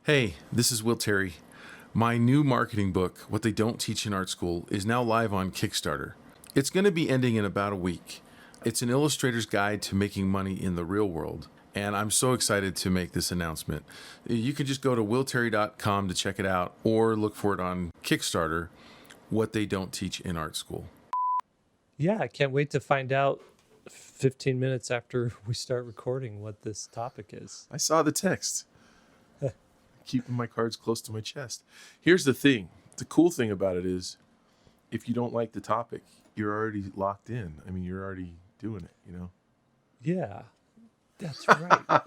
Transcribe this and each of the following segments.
Hey, this is Will Terry. My new marketing book, What They Don't Teach in Art School, is now live on Kickstarter. It's going to be ending in about a week. It's an illustrator's guide to making money in the real world, and I'm so excited to make this announcement. You can just go to willterry.com to check it out or look for it on Kickstarter, What They Don't Teach in Art School. Yeah, I can't wait to find out 15 minutes after we start recording what this topic is. I saw the text. Keeping my cards close to my chest. Here's the thing. The cool thing about it is if you don't like the topic, you're already locked in. I mean, you're already doing it, you know? Yeah, that's right.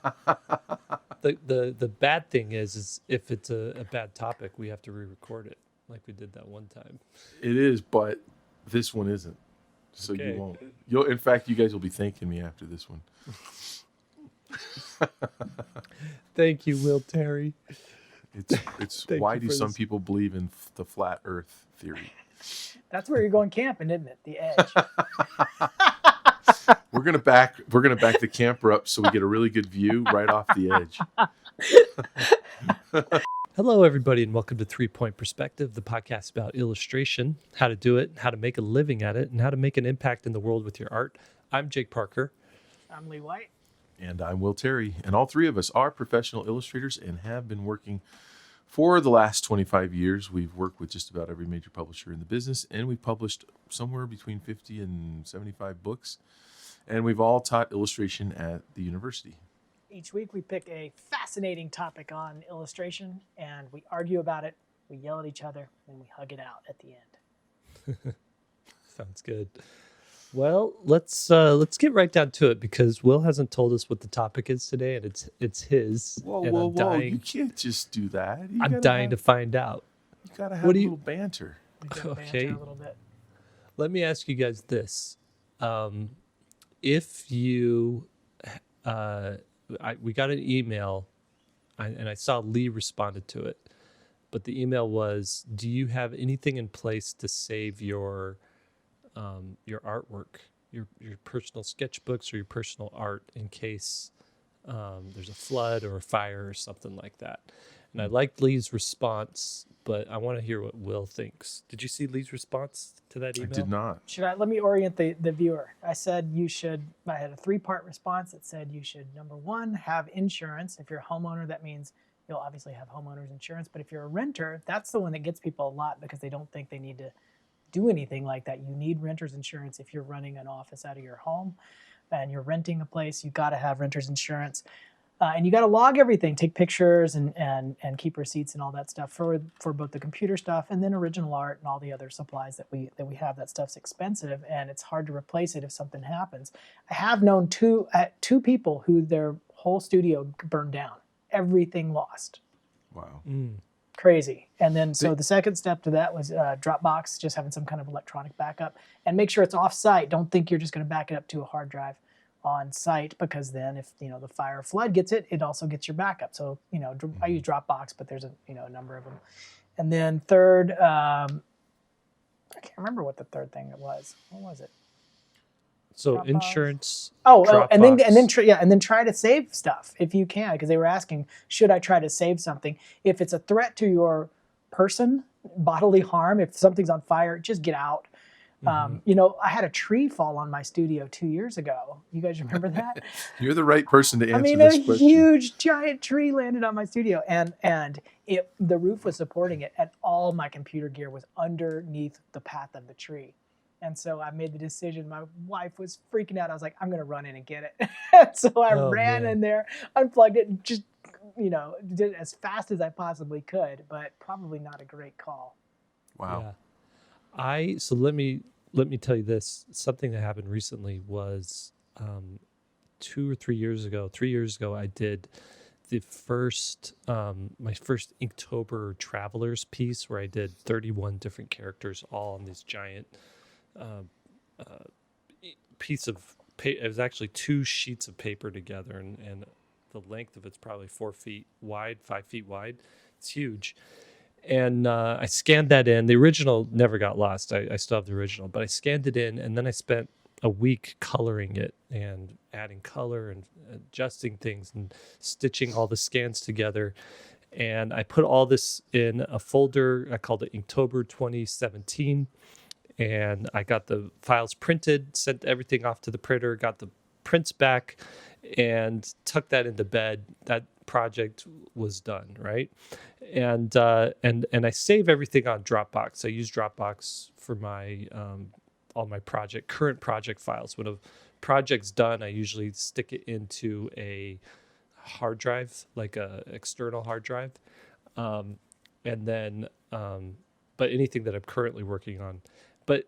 the bad thing is if it's a bad topic, we have to re-record it like we did that one time. It is, but this one isn't. So Okay. you won't. In fact, you guys will be thanking me after this one. Thank you, Will Terry. It's Thank why you do for some this. people believe in the flat earth theory? That's where you're going camping, isn't it? The edge. We're gonna back the camper up so we get a really good view right off the edge. Hello, everybody, and welcome to 3 Point Perspective, the podcast about illustration, how to do it, how to make a living at it, and how to make an impact in the world with your art. I'm Jake Parker. I'm Lee White. And I'm Will Terry, and all three of us are professional illustrators and have been working for the last 25 years. We've worked with just about every major publisher in the business, and we've published somewhere between 50 and 75 books, and we've all taught illustration at the university. Each week we pick a fascinating topic on illustration and we argue about it, we yell at each other, and we hug it out at the end. Sounds good. Well, let's get right down to it because Will hasn't told us what the topic is today, and it's his. Whoa, and whoa, I'm whoa! dying, You can't just do that. I'm dying to find out. You gotta have What a do you- little banter. We can banter Okay. a little bit. Let me ask you guys this: if you, we got an email, and I saw Lee responded to it, but the email was, "Do you have anything in place to save your artwork, your personal sketchbooks or your personal art in case there's a flood or a fire or something like that?" And I liked Lee's response, but I want to hear what Will thinks. Did you see Lee's response to that I email? did not. Let me orient the viewer. I said I had a 3-part response that said you should, number one, have insurance. If you're a homeowner, that means you'll obviously have homeowner's insurance. But if you're a renter, that's the one that gets people a lot because they don't think they need to do anything like that. You need renter's insurance if you're running an office out of your home and you're renting a place. You got to have renter's insurance. And you got to log everything, take pictures and keep receipts and all that stuff for both the computer stuff and then original art and all the other supplies that we have. That stuff's expensive and it's hard to replace it if something happens. I have known two people who their whole studio burned down, everything lost. Wow. Crazy. And then so the second step to that was Dropbox, just having some kind of electronic backup and make sure it's off site. Don't think you're just going to back it up to a hard drive on site, because then if the fire or flood gets it also gets your backup. So I use Dropbox, but there's a number of them. And then third, I can't remember what the third thing it was. What was it? So Dropbox. Insurance. And then Dropbox. try to save stuff if you can, because they were asking, should I try to save something if it's a threat to your person, bodily harm? If something's on fire, just get out. I had a tree fall on my studio 2 years ago. You guys remember that? You're the right person to answer a this question. huge giant tree landed on my studio and the roof was supporting it and all my computer gear was underneath the path of the tree. And so I made the decision. My wife was freaking out. I was like, I'm going to run in and get it. So I ran in there, unplugged it, and just, did it as fast as I possibly could, but probably not a great call. Wow. Yeah. So let me tell you this. Something that happened recently was 2 or 3 years ago. 3 years ago, I did the first my first Inktober Travelers piece where I did 31 different characters all on this giant piece of paper. It was actually 2 sheets of paper together, and the length of it's probably 4 feet wide, 5 feet wide. It's huge. And I scanned that in. The original never got lost. I still have the original, but I scanned it in, and then I spent a week coloring it and adding color and adjusting things and stitching all the scans together. And I put all this in a folder. I called it Inktober 2017. And I got the files printed, sent everything off to the printer, got the prints back, and tucked that into bed. That project was done, right? And I save everything on Dropbox. I use Dropbox for my all my current project files. When a project's done, I usually stick it into a hard drive, like a external hard drive, and then but anything that I'm currently working on. But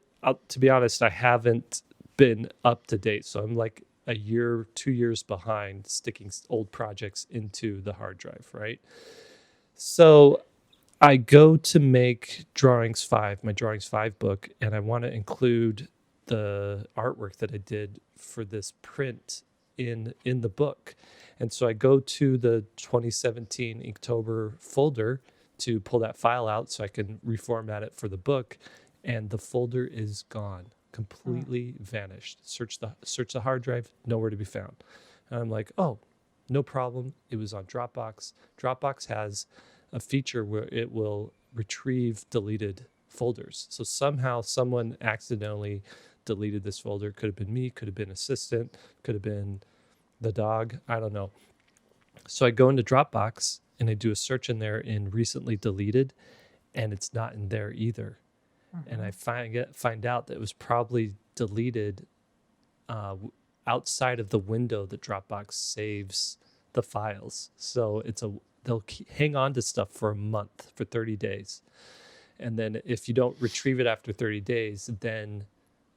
to be honest, I haven't been up to date, so I'm like a year, 2 years behind sticking old projects into the hard drive, right? So I go to make Drawings 5, my Drawings 5 book, and I want to include the artwork that I did for this print in the book. And so I go to the 2017 Inktober folder to pull that file out so I can reformat it for the book, and the folder is gone, completely vanished. Search the hard drive, nowhere to be found. And I'm like, oh, no problem. It was on Dropbox. Dropbox has a feature where it will retrieve deleted folders. So somehow someone accidentally deleted this folder. Could have been me, could have been assistant, could have been the dog. I don't know. So I go into Dropbox and I do a search in there in recently deleted, and it's not in there either. And I find out that it was probably deleted outside of the window that Dropbox saves the files. So they'll hang on to stuff for a month, for 30 days. And then if you don't retrieve it after 30 days, then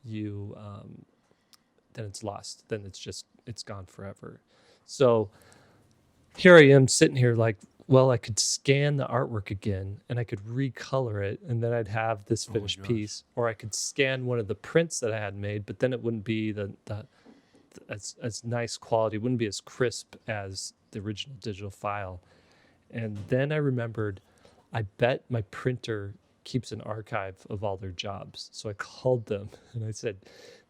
then it's lost. Then it's gone forever. So here I am sitting here like, well, I could scan the artwork again and I could recolor it, and then I'd have this finished piece. Or I could scan one of the prints that I had made, but then it wouldn't be as nice quality. It wouldn't be as crisp as the original digital file. And then I remembered, I bet my printer keeps an archive of all their jobs. So I called them and I said,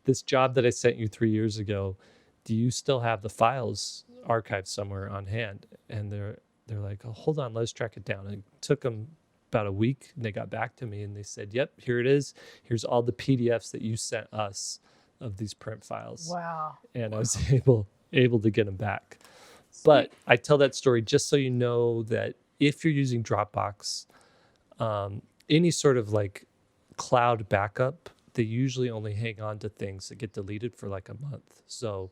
this job that I sent you 3 years ago, do you still have the files archived somewhere on hand? And they're like, oh, hold on, let's track it down. And it took them about a week, and they got back to me and they said, yep, here it is. Here's all the PDFs that you sent us of these print files. Wow. And I was able to get them back. But I tell that story just so you know that if you're using Dropbox, any sort of like cloud backup, they usually only hang on to things that get deleted for like a month. So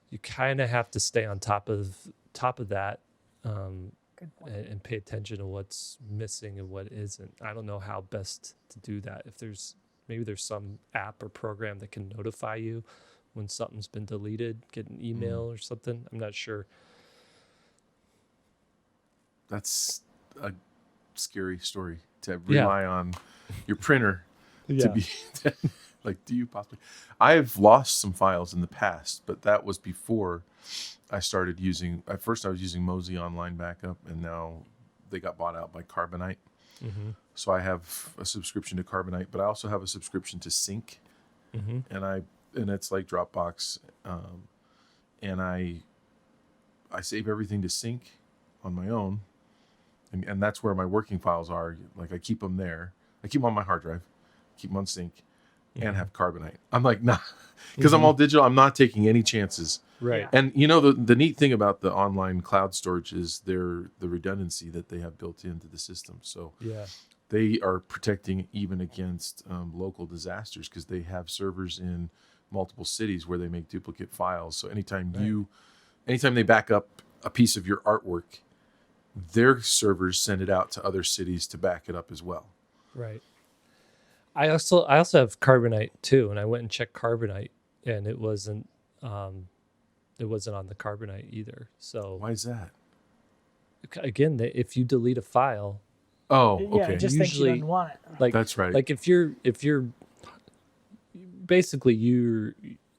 you kind of have to stay on top of that and pay attention to what's missing and what isn't. I don't know how best to do that. If there's some app or program that can notify you when something's been deleted, get an email or something. I'm not sure. That's a scary story to rely on your printer to be like, do you possibly? I've lost some files in the past, but that was before I started using, at first I was using Mozy Online Backup, and now they got bought out by Carbonite. Mm-hmm. So I have a subscription to Carbonite, but I also have a subscription to Sync. And it's like Dropbox. And I save everything to Sync on my own. And that's where my working files are. Like I keep them there. I keep them on my hard drive, keep them on Sync, and have Carbonite. I'm like, nah, because I'm all digital. I'm not taking any chances. Right. And you know, the neat thing about the online cloud storage is the redundancy that they have built into the system. So they are protecting even against local disasters, because they have servers in multiple cities where they make duplicate files. So anytime they back up a piece of your artwork, their servers send it out to other cities to back it up as well. Right. I also have Carbonite too, and I went and checked Carbonite, and it wasn't on the Carbonite either. So why is that? Again, if you delete a file, it just thinks you usually don't want it. like that's right. Like if you're basically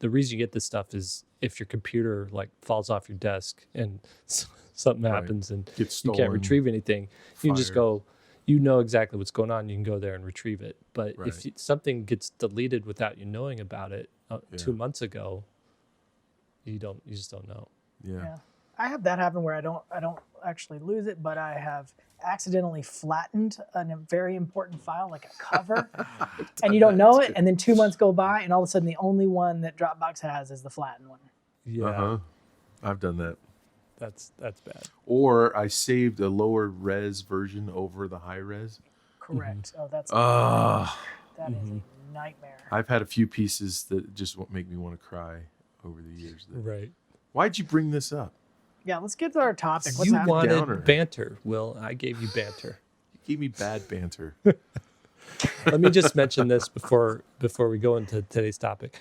the reason you get this stuff is if your computer like falls off your desk and something happens and you can't retrieve anything, you can just go. You know exactly what's going on. You can go there and retrieve it. But if something gets deleted without you knowing about it 2 months ago, you just don't know. Yeah. I have that happen where I don't actually lose it, but I have accidentally flattened a very important file, like a cover, and you don't know it, and then 2 months go by, and all of a sudden the only one that Dropbox has is the flattened one. Yeah, I've done that. that's bad. Or I saved a lower res version over the high res. Correct. Oh, that's that is a nightmare. I've had a few pieces that just make me want to cry over the years. Right. Why'd you bring this up? Yeah, let's get to our topic. What's You happening? wanted Downer. banter. Will, I gave you banter. You gave me bad banter. Let me just mention this before we go into today's topic.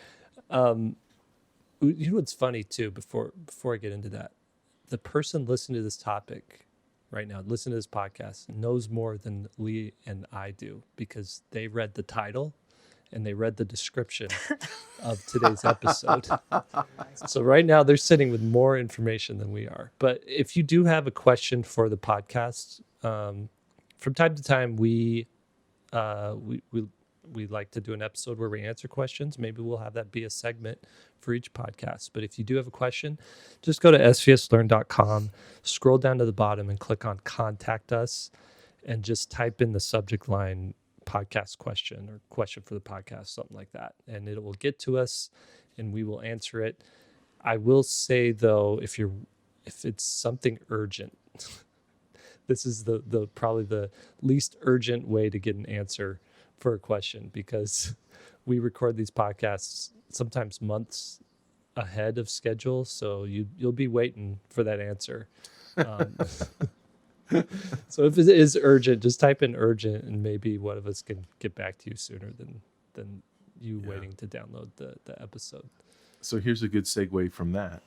You know what's funny too, before I get into that, the person listening to this topic right now, listen to this podcast, knows more than Lee and I do, because they read the title and they read the description of today's episode. So right now they're sitting with more information than we are. But if you do have a question for the podcast, from time to time we like to do an episode where we answer questions. Maybe we'll have that be a segment for each podcast. But if you do have a question, just go to SVSLearn.com, scroll down to the bottom and click on Contact Us, and just type in the subject line podcast question or question for the podcast, something like that. And it will get to us and we will answer it. I will say though, if it's something urgent, this is the probably the least urgent way to get an answer for a question, because we record these podcasts sometimes months ahead of schedule, so you'll be waiting for that answer. So if it is urgent, just type in urgent, and maybe one of us can get back to you sooner than you waiting to download the episode. So here's a good segue from that.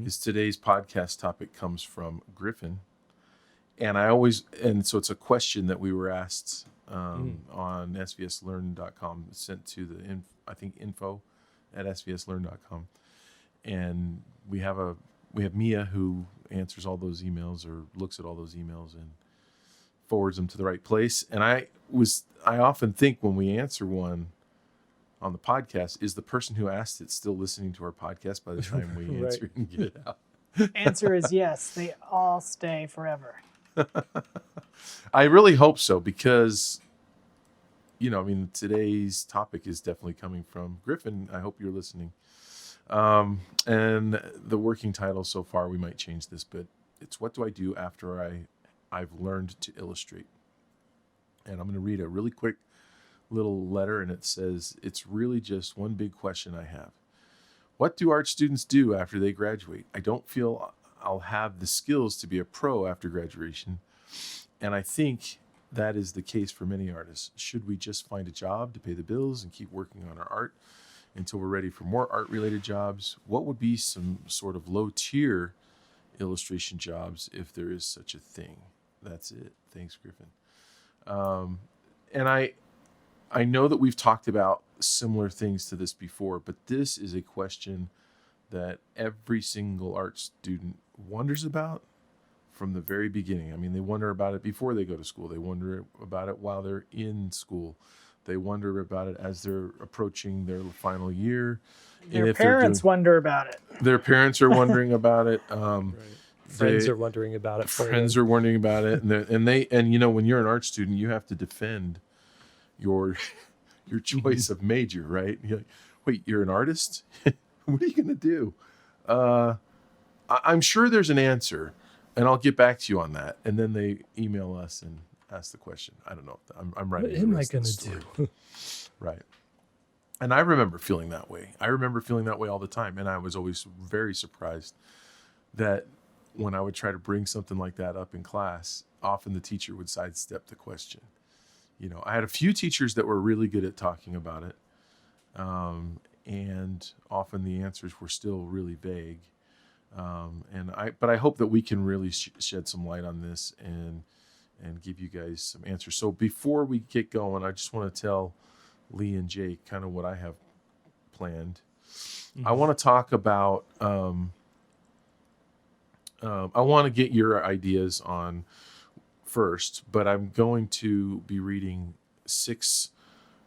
Is today's podcast topic comes from Griffin, and so it's a question that we were asked on SVSLearn.com, sent to the info at SVSLearn.com, and we have Mia who answers all those emails or looks at all those emails and forwards them to the right place. And I often think when we answer one on the podcast, is the person who asked it still listening to our podcast by the time we Right. answer and get it out? Answer is yes. They all stay forever. I really hope so, because, today's topic is definitely coming from Griffin. I hope you're listening. And the working title so far, we might change this, but it's what do I do after I've learned to illustrate? And I'm going to read a really quick little letter, and it says, it's really just one big question I have. What do art students do after they graduate? I don't feel I'll have the skills to be a pro after graduation, and I think that is the case for many artists. Should we just find a job to pay the bills and keep working on our art until we're ready for more art-related jobs? What would be some sort of low-tier illustration jobs if there is such a thing? That's it. Thanks, Griffin. And I know that we've talked about similar things to this before, but this is a question that every single art student wonders about from the very beginning. I mean, they wonder about it before they go to school. They wonder about it while they're in school. They wonder about it as they're approaching their final year. Their parents wonder about it. Their parents are wondering about it. Friends are wondering about it. Friends are wondering about it, and when you're an art student, you have to defend your choice of major, right? You're like, wait, you're an artist? What are you going to do? I'm sure there's an answer, and I'll get back to you on that. And then they email us and ask the question. I don't know. I'm writing. What am I going to do? Right. And I remember feeling that way. I remember feeling that way all the time. And I was always very surprised that when I would try to bring something like that up in class, often the teacher would sidestep the question. I had a few teachers that were really good at talking about it. And often the answers were still really vague. But I hope that we can really shed some light on this and give you guys some answers. So before we get going, I just want to tell Lee and Jake kind of what I have planned. I want to talk about, I want to get your ideas on first, but I'm going to be reading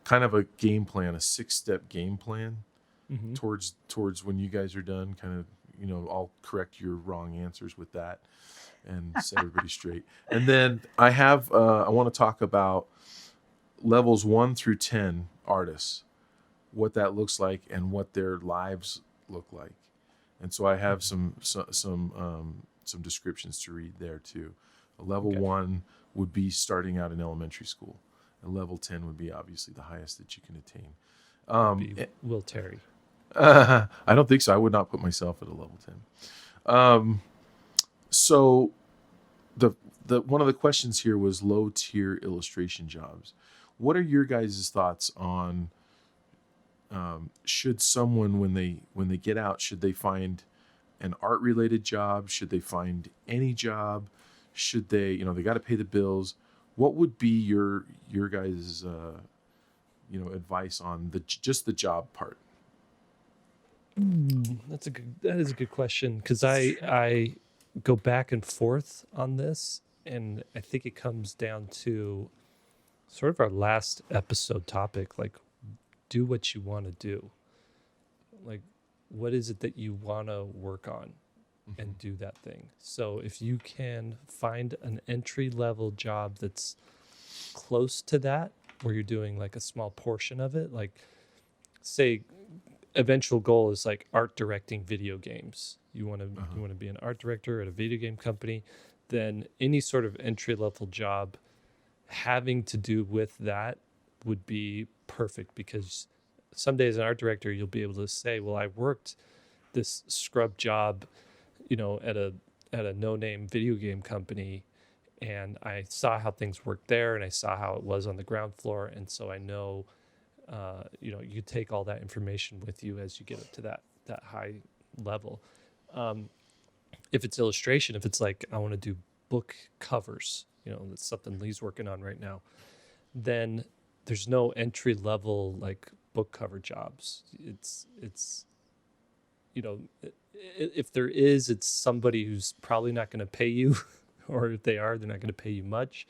kind of a game plan, a 6-step game plan towards when you guys are done, kind of, I'll correct your wrong answers with that. and set everybody straight. And then I have I want to talk about levels 1 through 10 artists, what that looks like and what their lives look like. And so I have some descriptions to read there too. A level 1 would be starting out in elementary school. A level 10 would be obviously the highest that you can attain. Will Terry. I don't think so. I would not put myself at a level 10. So the one of the questions here was low tier illustration jobs. What are your guys' thoughts on should someone when they get out, should they find an art related job? Should they find any job? Should they, they got to pay the bills? What would be your guys' advice on just the job part? That is a good question, because I go back and forth on this, and I think it comes down to sort of our last episode topic, like do what you want to do. Like, what is it that you want to work on and do that thing? So if you can find an entry level job that's close to that, where you're doing like a small portion of it, like say eventual goal is like art directing video games. You want to be an art director at a video game company, then any sort of entry level job having to do with that would be perfect, because someday as an art director you'll be able to say, well, I worked this scrub job, at a no-name video game company, and I saw how things worked there, and I saw how it was on the ground floor, and so I know you take all that information with you as you get up to that high level. If it's illustration, if it's like I want to do book covers, that's something Lee's working on right now, then there's no entry level like book cover jobs. It's if there is, it's somebody who's probably not going to pay you, or if they are, they're not going to pay you much.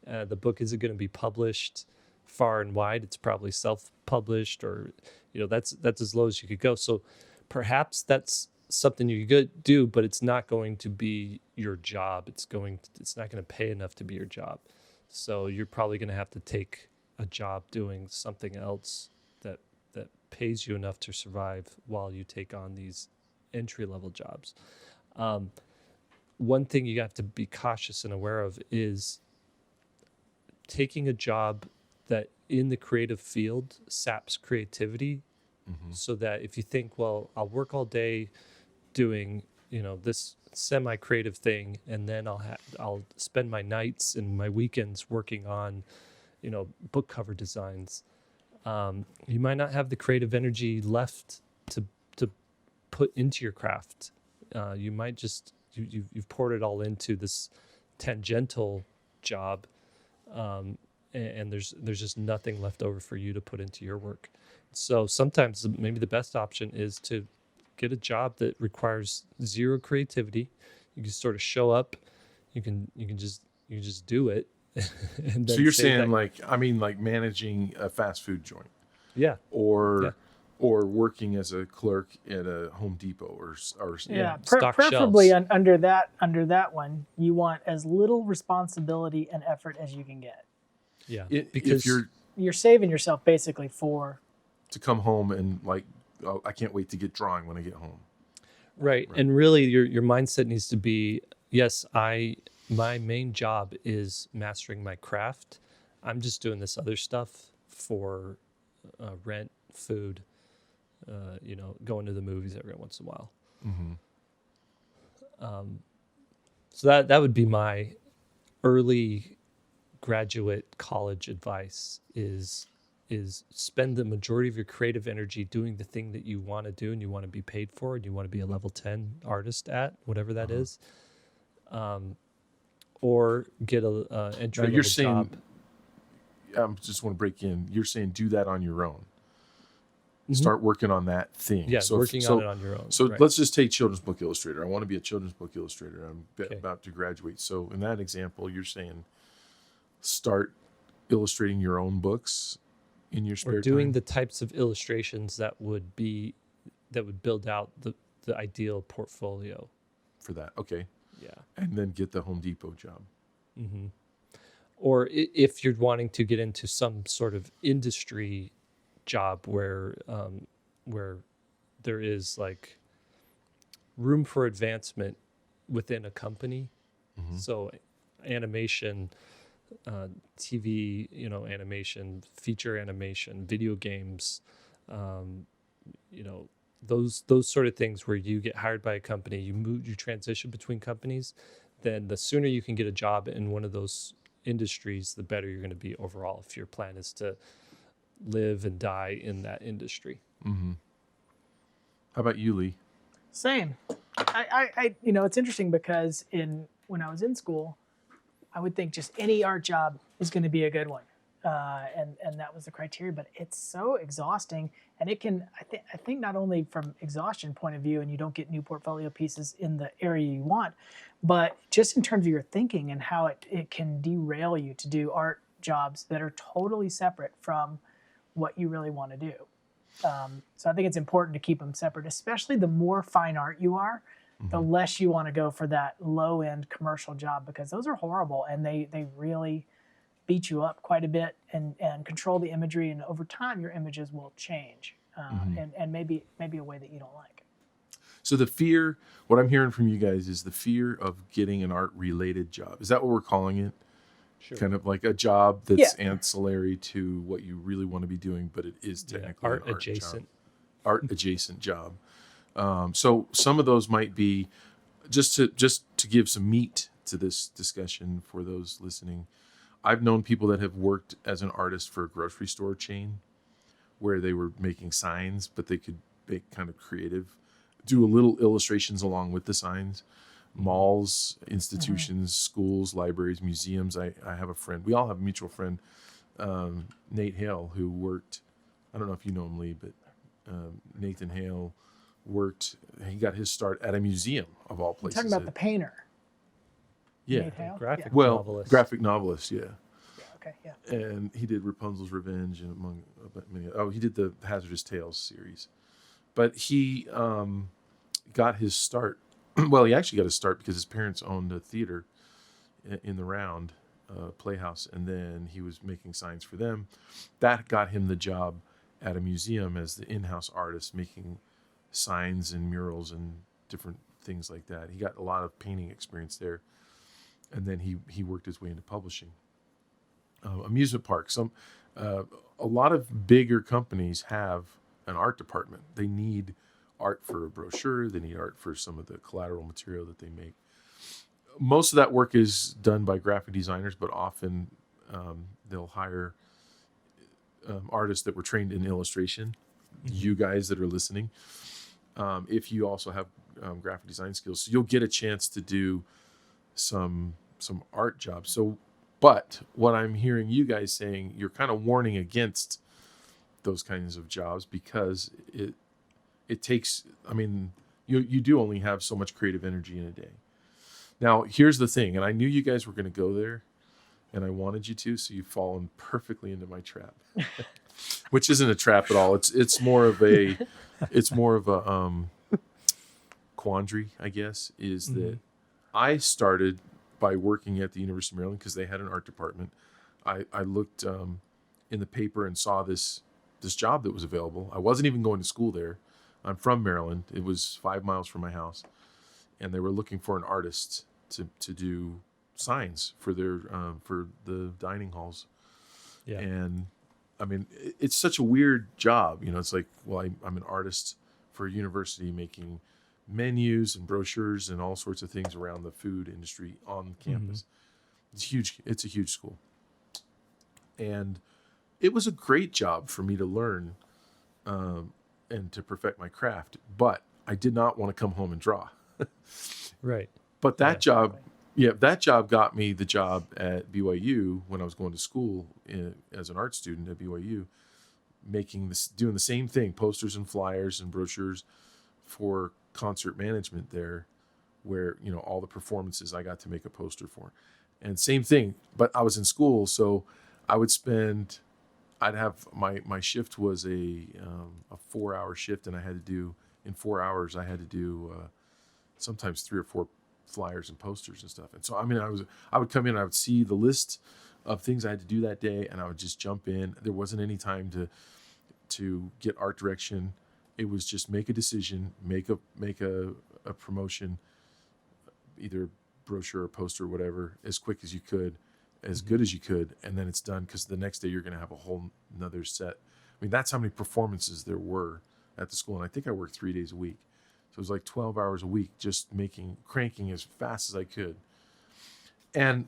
The book isn't going to be published far and wide. It's probably self-published, or that's as low as you could go. So perhaps that's something you could do, but it's not going to be your job. It's not going to pay enough to be your job. So you're probably going to have to take a job doing something else that pays you enough to survive while you take on these entry-level jobs. One thing you have to be cautious and aware of is taking a job that in the creative field saps creativity. So that if you think, well, I'll work all day doing, this semi-creative thing, and then I'll spend my nights and my weekends working on, book cover designs. You might not have the creative energy left to put into your craft. You might just you've poured it all into this tangential job, and there's just nothing left over for you to put into your work. So sometimes maybe the best option is to get a job that requires zero creativity. You can sort of show up, you can just do it. And then so you're saying like managing a fast food joint, or working as a clerk at a Home Depot or preferably under that one, you want as little responsibility and effort as you can get. Yeah, because you're saving yourself basically to come home and like, oh, I can't wait to get drawing when I get home. Right. And really your mindset needs to be, yes, my main job is mastering my craft. I'm just doing this other stuff for rent, food, going to the movies every once in a while. So that would be my early graduate college advice is spend the majority of your creative energy doing the thing that you want to do and you want to be paid for and you want to be a level 10 artist at, whatever that is. Or get a entry level job. I just want to break in. You're saying do that on your own. Start working on that thing. Yeah, working on it on your own. So let's just take children's book illustrator. I want to be a children's book illustrator. I'm about to graduate. So in that example, you're saying start illustrating your own books in your spare time. Or doing the types of illustrations that would build out the ideal portfolio. For that, okay. Yeah. and then get the Home Depot job. Mm-hmm. Or if you're wanting to get into some sort of industry job where there is like room for advancement within a company. Mm-hmm. So animation, TV, animation, feature animation, video games, um, those sort of things where you get hired by a company, you transition between companies, then the sooner you can get a job in one of those industries, the better you're going to be overall if your plan is to live and die in that industry. Mm-hmm. How about you, Lee? Same. It's interesting because when I was in school, I would think just any art job is going to be a good one, and that was the criteria. But it's so exhausting, and it can. I think not only from exhaustion point of view, and you don't get new portfolio pieces in the area you want, but just in terms of your thinking and how it can derail you to do art jobs that are totally separate from what you really want to do. So I think it's important to keep them separate, especially the more fine art you are, the less you want to go for that low-end commercial job, because those are horrible and they really beat you up quite a bit and control the imagery, and over time your images will change and maybe a way that you don't like. So the fear, what I'm hearing from you guys is the fear of getting an art-related job. Is that what we're calling it? Sure. Kind of like a job that's ancillary to what you really want to be doing, but it is technically art an adjacent. job. Art adjacent job. So some of those might be just to give some meat to this discussion for those listening. I've known people that have worked as an artist for a grocery store chain where they were making signs, but they could make kind of creative, do a little illustrations along with the signs. Malls, institutions, schools, libraries, museums. I have a friend. We all have a mutual friend, Nate Hale, who worked. I don't know if you know him, Lee, but Nathan Hale worked. He got his start at a museum of all places. You're talking about the painter. Yeah, Nate Hale? Graphic well, novelist. graphic novelist. Yeah. Okay. Yeah. And he did Rapunzel's Revenge and among many. Oh, he did the Hazardous Tales series, but he got his start. Well, he actually got his start because his parents owned a theater in the Round Playhouse, and then he was making signs for them. That got him the job at a museum as the in-house artist, making signs and murals and different things like that. He got a lot of painting experience there, and then he worked his way into publishing. Amusement parks. A lot of bigger companies have an art department. They need art for a brochure. They need art for some of the collateral material that they make. Most of that work is done by graphic designers, but often they'll hire artists that were trained in illustration. You guys that are listening, if you also have graphic design skills, so you'll get a chance to do some art jobs. So, but what I'm hearing you guys saying, you're kind of warning against those kinds of jobs because it takes, I mean, you do only have so much creative energy in a day. Now, here's the thing, and I knew you guys were going to go there, and I wanted you to, so you've fallen perfectly into my trap, which isn't a trap at all. It's more of a quandary, I guess, is that I started by working at the University of Maryland because they had an art department. I looked in the paper and saw this job that was available. I wasn't even going to school there. I'm from Maryland. It was 5 miles from my house, and they were looking for an artist to do signs for their for the dining halls. Yeah. And I mean, it's such a weird job. It's like, well, I'm an artist for a university making menus and brochures and all sorts of things around the food industry on campus. It's huge. It's a huge school, and it was a great job for me to learn and to perfect my craft, but I did not want to come home and draw. Right. But that job got me the job at BYU when I was going to school as an art student at BYU, doing the same thing, posters and flyers and brochures for concert management there, where all the performances I got to make a poster for, and same thing. But I was in school, so I'd have my shift was a 4-hour shift, and in 4 hours I had to do sometimes 3 or 4 flyers and posters and stuff. And so, I mean, I would come in, I would see the list of things I had to do that day, and I would just jump in. There wasn't any time to get art direction. It was just make a decision, make a promotion, either brochure or poster or whatever, as quick as you could, as good as you could, and then it's done, because the next day you're going to have a whole another set. I mean, that's how many performances there were at the school, and I think I worked 3 days a week. So it was like 12 hours a week, just cranking as fast as I could. And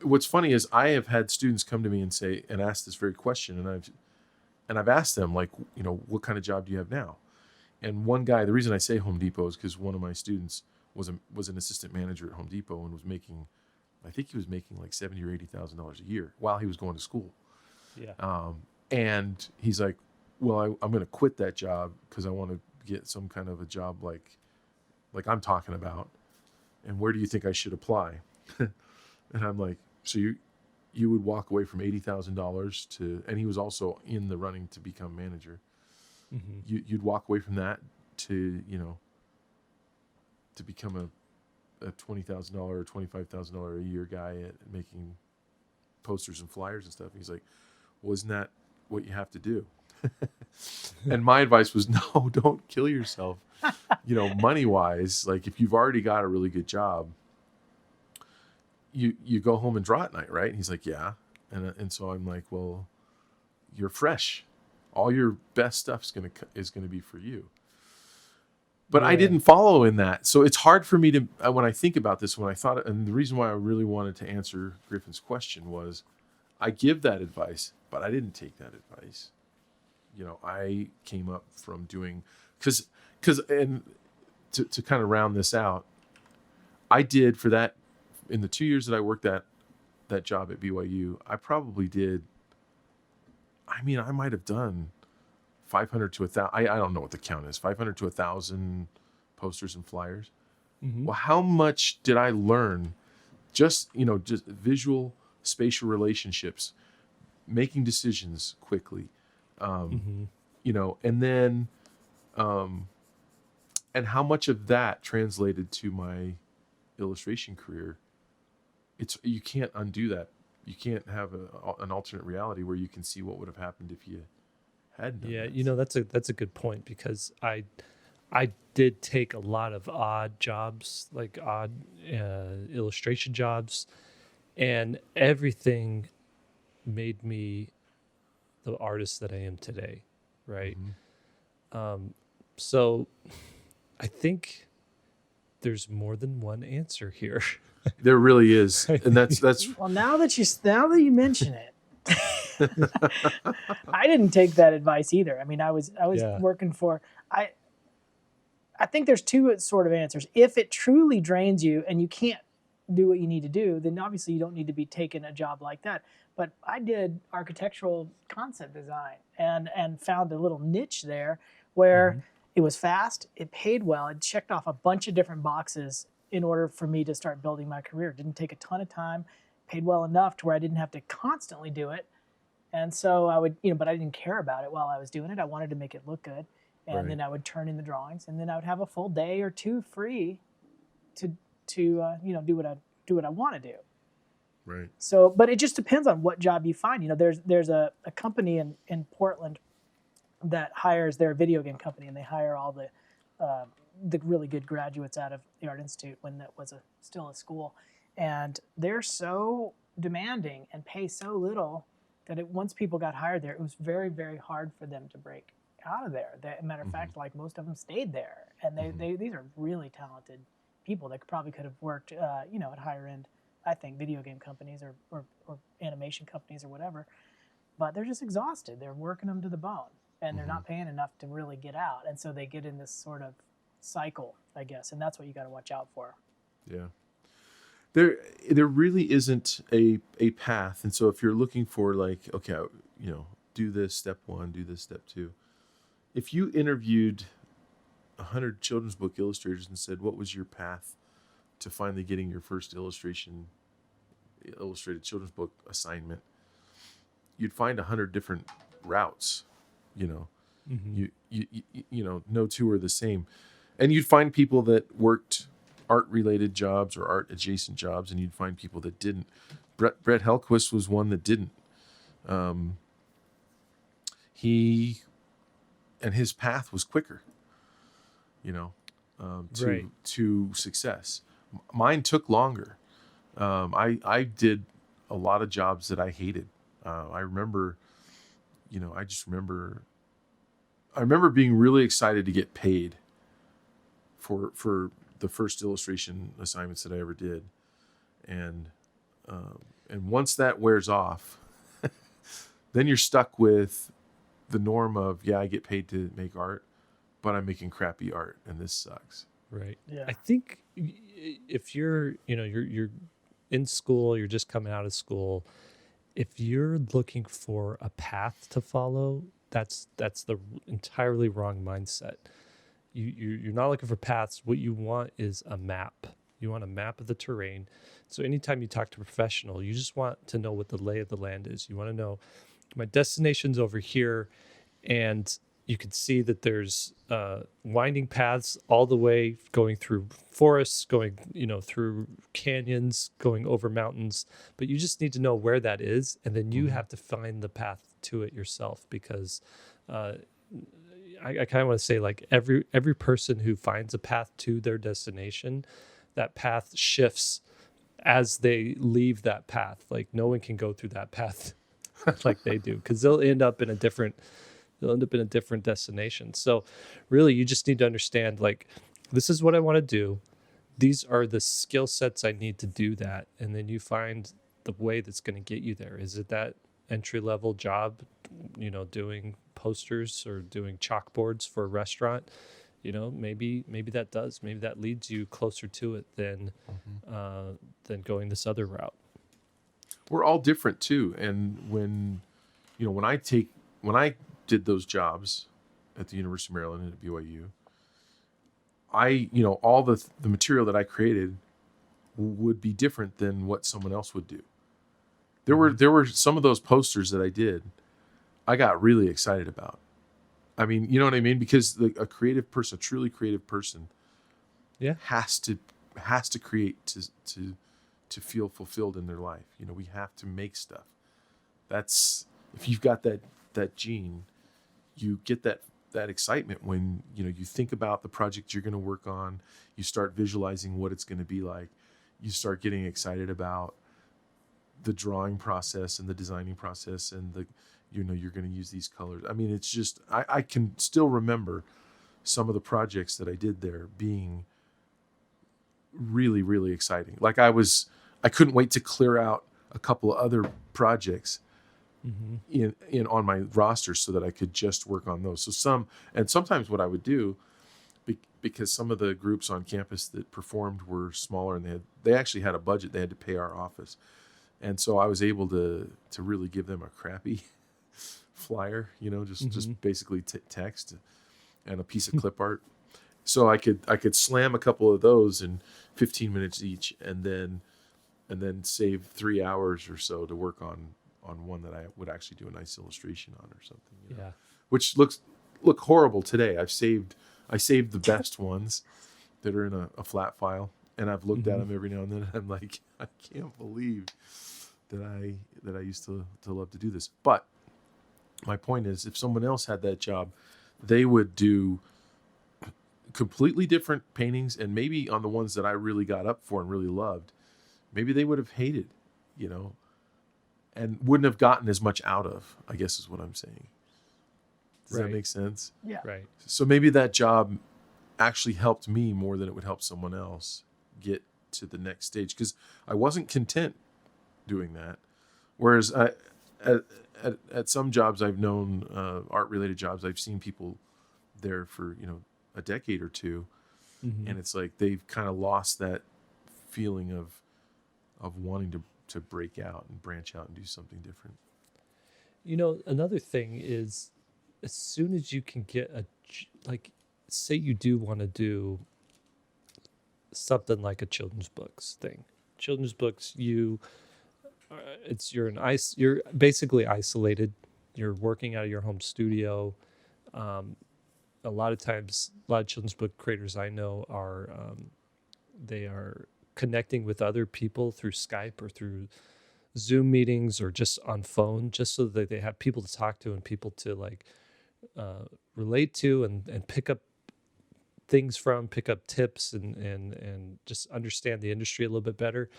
what's funny is I have had students come to me and ask this very question, and I've asked them, like, you know, what kind of job do you have now? And one guy, the reason I say Home Depot is because one of my students was an assistant manager at Home Depot and was making, I think he was making like $70,000 or $80,000 a year while he was going to school. Yeah. And he's like, well, I'm going to quit that job because I want to get some kind of a job like I'm talking about. And where do you think I should apply? And I'm like, so you would walk away from $80,000 to, and he was also in the running to become manager. Mm-hmm. You'd walk away from that to, you know, to become a $20,000 or $25,000 a year guy at making posters and flyers and stuff. And he's like, well, isn't that what you have to do? And my advice was, no, don't kill yourself. You know, money wise, like if you've already got a really good job, you go home and draw at night, right? And he's like, yeah. And so I'm like, well, you're fresh. All your best stuff is gonna be for you. But yeah. I didn't follow in that. So it's hard for me to, when I think about this, and the reason why I really wanted to answer Griffin's question was, I give that advice, but I didn't take that advice. You know, I came up from doing, and to kind of round this out, I did for that, in the 2 years that I worked that job at BYU, I probably did, I mean, I might have done 500 to 1,000. I don't know what the count is. 500 to 1,000 posters and flyers. Mm-hmm. Well, how much did I learn? Just visual, spatial relationships, making decisions quickly, and then, and how much of that translated to my illustration career. You can't undo that. You can't have an alternate reality where you can see what would have happened if you had done that. You know, that's a good point, because I did take a lot of odd jobs, like odd illustration jobs, and everything made me the artist that I am today, right? Mm-hmm. So I think there's more than one answer here. There really is, and that's. Well, now that you mention it, I didn't take that advice either. I mean, I was working for. I think there's two sort of answers. If it truly drains you and you can't do what you need to do, then obviously you don't need to be taking a job like that. But I did architectural concept design and found a little niche there where it was fast, it paid well, it checked off a bunch of different boxes in order for me to start building my career. It didn't take a ton of time, paid well enough to where I didn't have to constantly do it. And so I would, but I didn't care about it while I was doing it. I wanted to make it look good. And then I would turn in the drawings, and then I would have a full day or two free to do what I want to do. Right. So, but it just depends on what job you find. There's a company in Portland that hires, their video game company, and they hire all the really good graduates out of the Art Institute when that was still a school. And they're so demanding and pay so little that once people got hired there, it was very, very hard for them to break out of there. Matter of fact, like most of them stayed there. And these are really talented people that probably could have worked, at higher end, I think, video game companies or animation companies or whatever. But they're just exhausted. They're working them to the bone, and they're not paying enough to really get out. And so they get in this sort of cycle, I guess, and that's what you got to watch out for. Yeah. There really isn't a path. And so if you're looking for, like, okay, do this step 1, do this step 2. If you interviewed 100 children's book illustrators and said, what was your path to finally getting your first illustrated children's book assignment, you'd find 100 different routes. No two are the same. And you'd find people that worked art-related jobs or art-adjacent jobs, and you'd find people that didn't. Brett Hellquist was one that didn't. His path was quicker, Right. to success. Mine took longer. I did a lot of jobs that I hated. I remember being really excited to get paid for the first illustration assignments that I ever did, and once that wears off, then you're stuck with the norm of, I get paid to make art, but I'm making crappy art, and this sucks. Right. Yeah. I think if you're in school, you're just coming out of school, if you're looking for a path to follow, that's the entirely wrong mindset. You're not looking for paths. What you want is a map. You want a map of the terrain. So anytime you talk to a professional, you just want to know what the lay of the land is. You want to know, my destination's over here, and you can see that there's winding paths all the way going through forests, going through canyons, going over mountains. But you just need to know where that is, and then you have to find the path to it yourself. Because I kind of want to say, like, every person who finds a path to their destination, that path shifts as they leave that path. Like, no one can go through that path like they do, because they'll end up in a different destination. So really, you just need to understand, like, this is what I want to do. These are the skill sets I need to do that. And then you find the way that's going to get you there. Is it that entry level job, doing posters or doing chalkboards for a restaurant? Maybe that does. Maybe that leads you closer to it than going this other route. We're all different too. And when I did those jobs at the University of Maryland and at BYU, all the material that I created would be different than what someone else would do. There were some of those posters that I did, I got really excited about. I mean, you know what I mean? Because a creative person, a truly creative person, has to create to feel fulfilled in their life. We have to make stuff. That's, if you've got that gene, you get that excitement when you think about the project you're going to work on. You start visualizing what it's going to be like. You start getting excited about the drawing process and the designing process, and you're going to use these colors. I mean, it's just, I can still remember some of the projects that I did there being really, really exciting. Like, I couldn't wait to clear out a couple of other projects in on my roster so that I could just work on those. So sometimes what I would do, because some of the groups on campus that performed were smaller, and they actually had a budget, they had to pay our office. And so I was able to really give them a crappy flyer, just basically text and a piece of clip art. So I could slam a couple of those in 15 minutes each, and then save 3 hours or so to work on one that I would actually do a nice illustration on or something. Yeah. Which look horrible today. I saved the best ones that are in a flat file, and I've looked at them every now and then, and I'm like, I can't believe that I used to love to do this. But my point is, if someone else had that job, they would do completely different paintings, and maybe on the ones that I really got up for and really loved, maybe they would have hated, and wouldn't have gotten as much out of, I guess is what I'm saying. Does that make sense? Yeah. Right. So maybe that job actually helped me more than it would help someone else get to the next stage, because I wasn't content doing that. Whereas at some jobs I've known, art-related jobs, I've seen people there for, a decade or two, and it's like they've kind of lost that feeling of wanting to break out and branch out and do something different. Another thing is, as soon as you can get say you do want to do something like a children's books thing. Children's books, you're basically isolated. You're working out of your home studio. A lot of times, a lot of children's book creators I know are they are connecting with other people through Skype or through Zoom meetings or just on phone, just so that they have people to talk to and people to like relate to and pick up things from, pick up tips and just understand the industry a little bit better.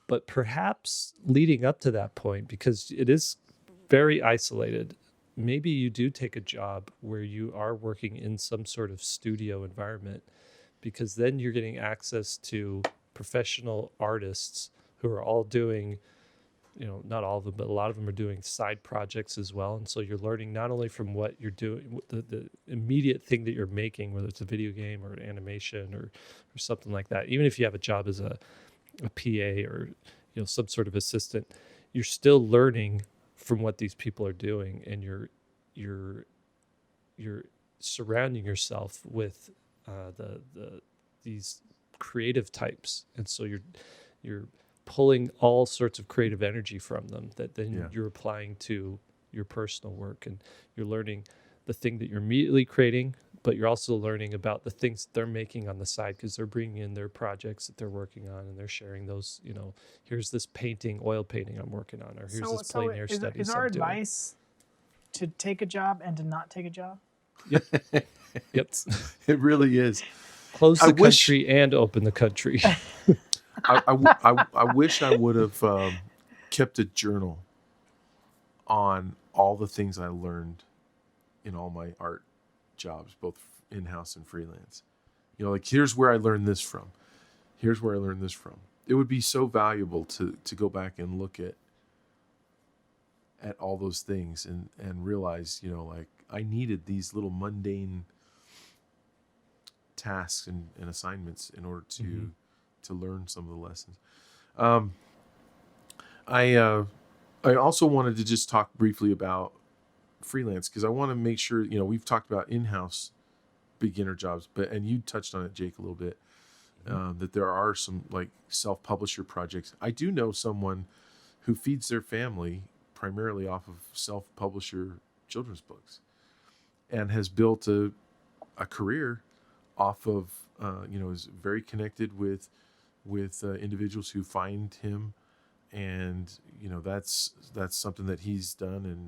But perhaps leading up to that point, because it is very isolated, maybe you do take a job where you are working in some sort of studio environment, because then you're getting access to professional artists who are all doing, not all of them, but a lot of them are doing side projects as well. And so you're learning not only from what you're doing, the immediate thing that you're making, whether it's a video game or an animation or something like that. Even if you have a job as a PA or, some sort of assistant, you're still learning from what these people are doing. And you're surrounding yourself with these creative types. And so you're pulling all sorts of creative energy from them that then you're applying to your personal work, and you're learning the thing that you're immediately creating, but you're also learning about the things they're making on the side, because they're bringing in their projects that they're working on and they're sharing those, here's this painting, oil painting I'm working on, or here's this plein air studies. Is our advice to take a job and to not take a job? Yep. Yep. It really is. Close the country and open the country. I wish I would have kept a journal on all the things I learned in all my art jobs, both in-house and freelance. Like, here's where I learned this from. Here's where I learned this from. It would be so valuable to go back and look at all those things and realize, like, I needed these little mundane tasks and assignments in order to learn some of the lessons. I also wanted to just talk briefly about freelance, because I want to make sure, we've talked about in-house beginner jobs, and you touched on it, Jake, a little bit, that there are some like self-publisher projects. I do know someone who feeds their family primarily off of self-publisher children's books and has built a career off of, is very connected with individuals who find him, and that's something that he's done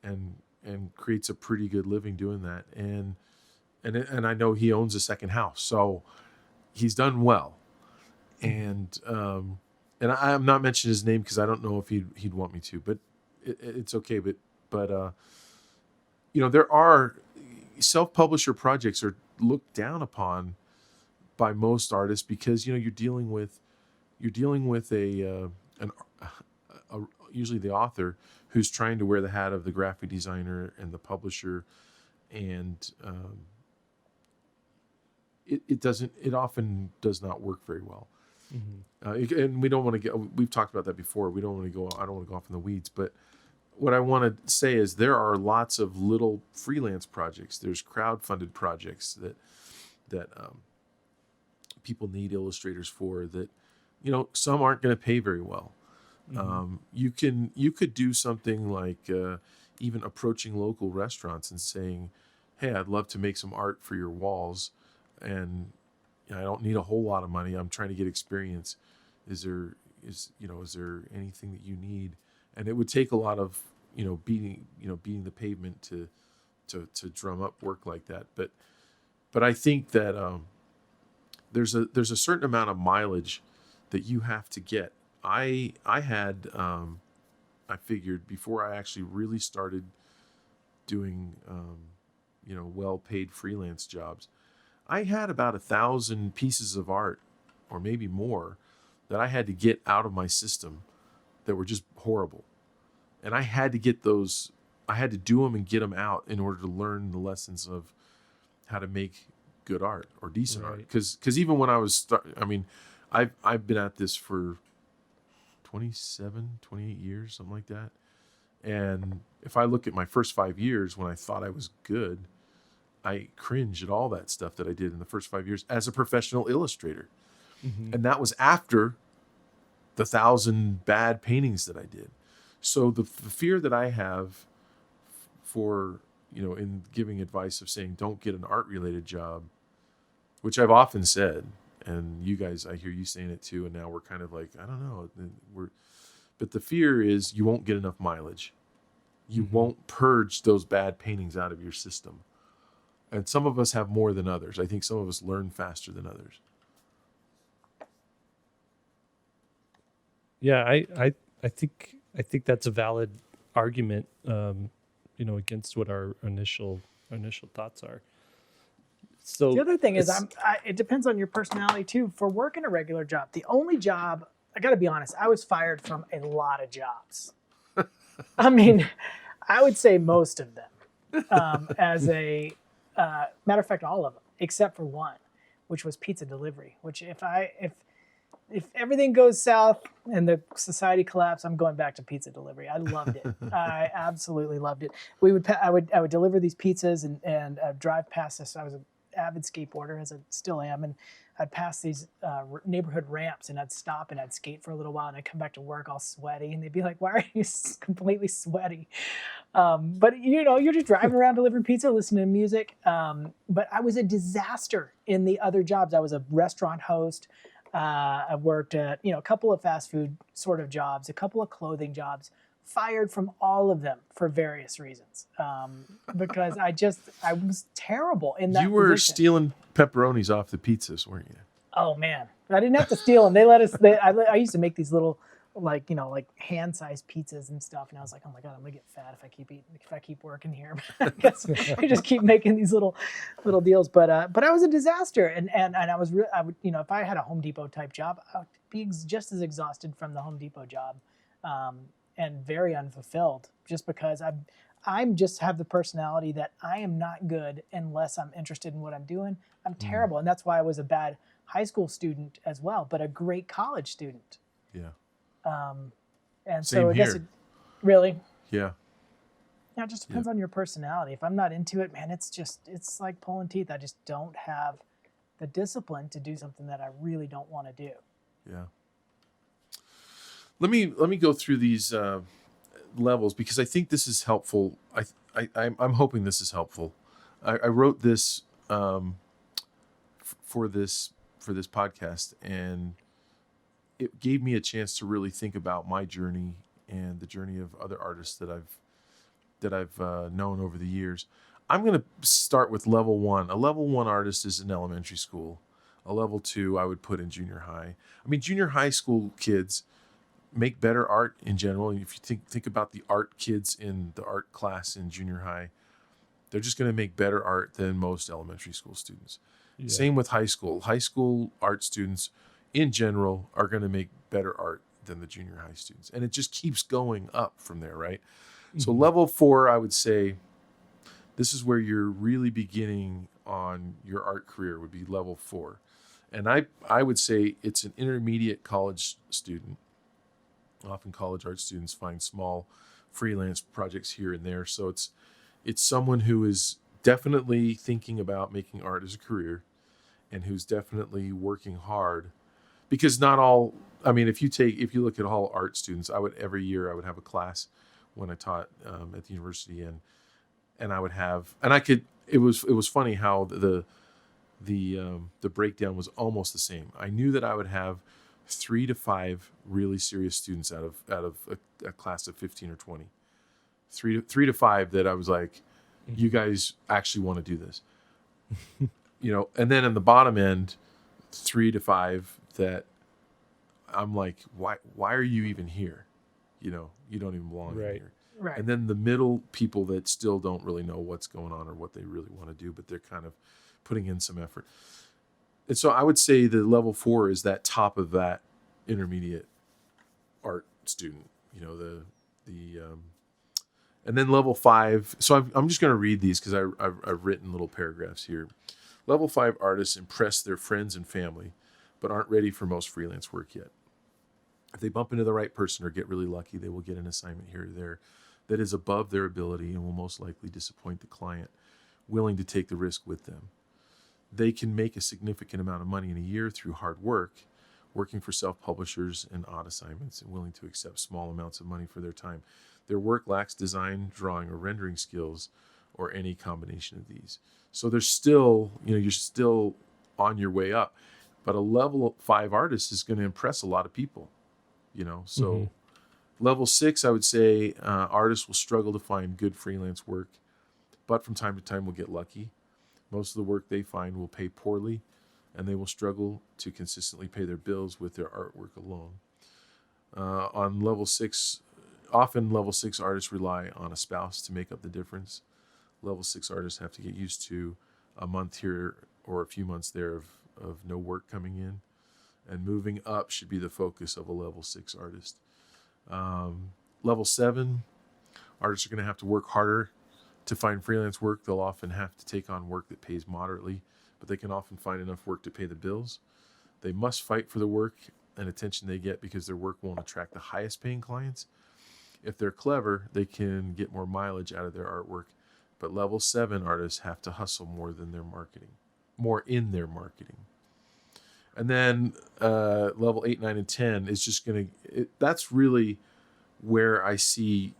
and creates a pretty good living doing that, and I know he owns a second house, so he's done well, and I'm not mentioning his name because I don't know if he'd want me to, but it's okay, but there are self-publisher projects are looked down upon by most artists, because you're dealing with a usually the author who's trying to wear the hat of the graphic designer and the publisher, and it often does not work very well. And we don't want to we've talked about that before. I don't want to go off in the weeds, but what I want to say is there are lots of little freelance projects. There's crowd-funded projects that people need illustrators for, that some aren't going to pay very well. You could do something like even approaching local restaurants and saying, hey, I'd love to make some art for your walls, and I don't need a whole lot of money. I'm trying to get experience. Is there anything that you need? And it would take a lot of beating the pavement to drum up work like that. But I think that there's a certain amount of mileage that you have to get. I had I figured before I actually really started doing well-paid freelance jobs, I had about 1,000 pieces of art, or maybe more, that I had to get out of my system that were just horrible. And I had to get those, I had to do them and get them out in order to learn the lessons of how to make good art or decent art. Because even when I was, I've been at this for 27, 28 years, something like that. And if I look at my first 5 years when I thought I was good, I cringe at all that stuff that I did in the first 5 years as a professional illustrator. And that was after the 1,000 bad paintings that I did. So the fear that I have for, in giving advice of saying, don't get an art related job, which I've often said, and you guys, I hear you saying it too, and now we're kind of like, I don't know, but the fear is you won't get enough mileage. You won't purge those bad paintings out of your system. And some of us have more than others. I think some of us learn faster than others. Yeah, I think that's a valid argument, against what our initial thoughts are. So The other thing is, it depends on your personality too. For working a regular job, the only job, I got to be honest, I was fired from a lot of jobs. I mean, I would say most of them. As a matter of fact, all of them, except for one, which was pizza delivery. Which if everything goes south and the society collapse, I'm going back to pizza delivery. I loved it. I absolutely loved it. I would deliver these pizzas and drive past this. I was an avid skateboarder, as I still am, and I'd pass these neighborhood ramps, and I'd stop and I'd skate for a little while, and I'd come back to work all sweaty, and they'd be like, "Why are you completely sweaty?" But you're just driving around delivering pizza, listening to music. But I was a disaster in the other jobs. I was a restaurant host. I worked at a couple of fast food sort of jobs, a couple of clothing jobs. Fired from all of them for various reasons, because I was terrible in that. You were position. stealing pepperonis off the pizzas, weren't you? Oh man, I didn't have to steal them. They let us. I used to make these little like hand-sized pizzas and stuff, and I was like, oh my god, I'm gonna get fat if I keep working here. I guess I just keep making these little deals. But I was a disaster, and I would if I had a Home Depot type job, I would be just as exhausted from the Home Depot job. And very unfulfilled, just because I'm just have the personality that I am not good unless I'm interested in what I'm doing. I'm terrible, and that's why I was a bad high school student as well, but a great college student. Yeah. And Same so I guess here. Really. Yeah. Yeah, it just depends on your personality. If I'm not into it, man, it's like pulling teeth. I just don't have the discipline to do something that I really don't want to do. Yeah. Let me go through these levels, because I think this is helpful. I'm hoping this is helpful. I wrote this for this podcast, and it gave me a chance to really think about my journey and the journey of other artists that I've known over the years. I'm going to start with level 1. A level 1 artist is in elementary school. A level 2 I would put in junior high. I mean, junior high school kids make better art in general. If you think about the art kids in the art class in junior high, they're just going to make better art than most elementary school students. Yeah. Same with high school. High school art students in general are going to make better art than the junior high students. And it just keeps going up from there, right? Mm-hmm. So level 4, I would say, this is where you're really beginning on your art career, would be level 4. And I would say it's an intermediate college student. Often college art students find small freelance projects here and there. So it's someone who is definitely thinking about making art as a career, and who's definitely working hard. Because not all, I mean, if you look at all art students, every year I would have a class when I taught at the university, and I would have, and I could, it was funny how the breakdown was almost the same. I knew that I would have 3 to 5 really serious students out of a class of 15 or 20. 3 to 5 that I was like, you guys actually want to do this. And then in the bottom end, 3 to 5 that I'm like, why are you even here? You don't even belong here. Right. And then the middle people that still don't really know what's going on or what they really want to do, but they're kind of putting in some effort. And so I would say the level 4 is that top of that intermediate art student, and then level 5. So I'm just going to read these because I've written little paragraphs here. Level 5 artists impress their friends and family, but aren't ready for most freelance work yet. If they bump into the right person or get really lucky, they will get an assignment here or there that is above their ability and will most likely disappoint the client willing to take the risk with them. They can make a significant amount of money in a year through hard work, working for self-publishers and odd assignments, and willing to accept small amounts of money for their time. Their work lacks design, drawing, or rendering skills, or any combination of these. So there's still, you're still on your way up. But a level 5 artist is going to impress a lot of people, so level 6, I would say artists will struggle to find good freelance work, but from time to time will get lucky. Most of the work they find will pay poorly, and they will struggle to consistently pay their bills with their artwork alone. On level 6, often level 6 artists rely on a spouse to make up the difference. Level 6 artists have to get used to a month here or a few months there of no work coming in, and moving up should be the focus of a level 6 artist. Level 7 artists are going to have to work harder to find freelance work. They'll often have to take on work that pays moderately, but they can often find enough work to pay the bills. They must fight for the work and attention they get because their work won't attract the highest paying clients. If they're clever, they can get more mileage out of their artwork, but level 7 artists have to hustle more in their marketing. And then level 8, 9, and 10 is just that's really where I see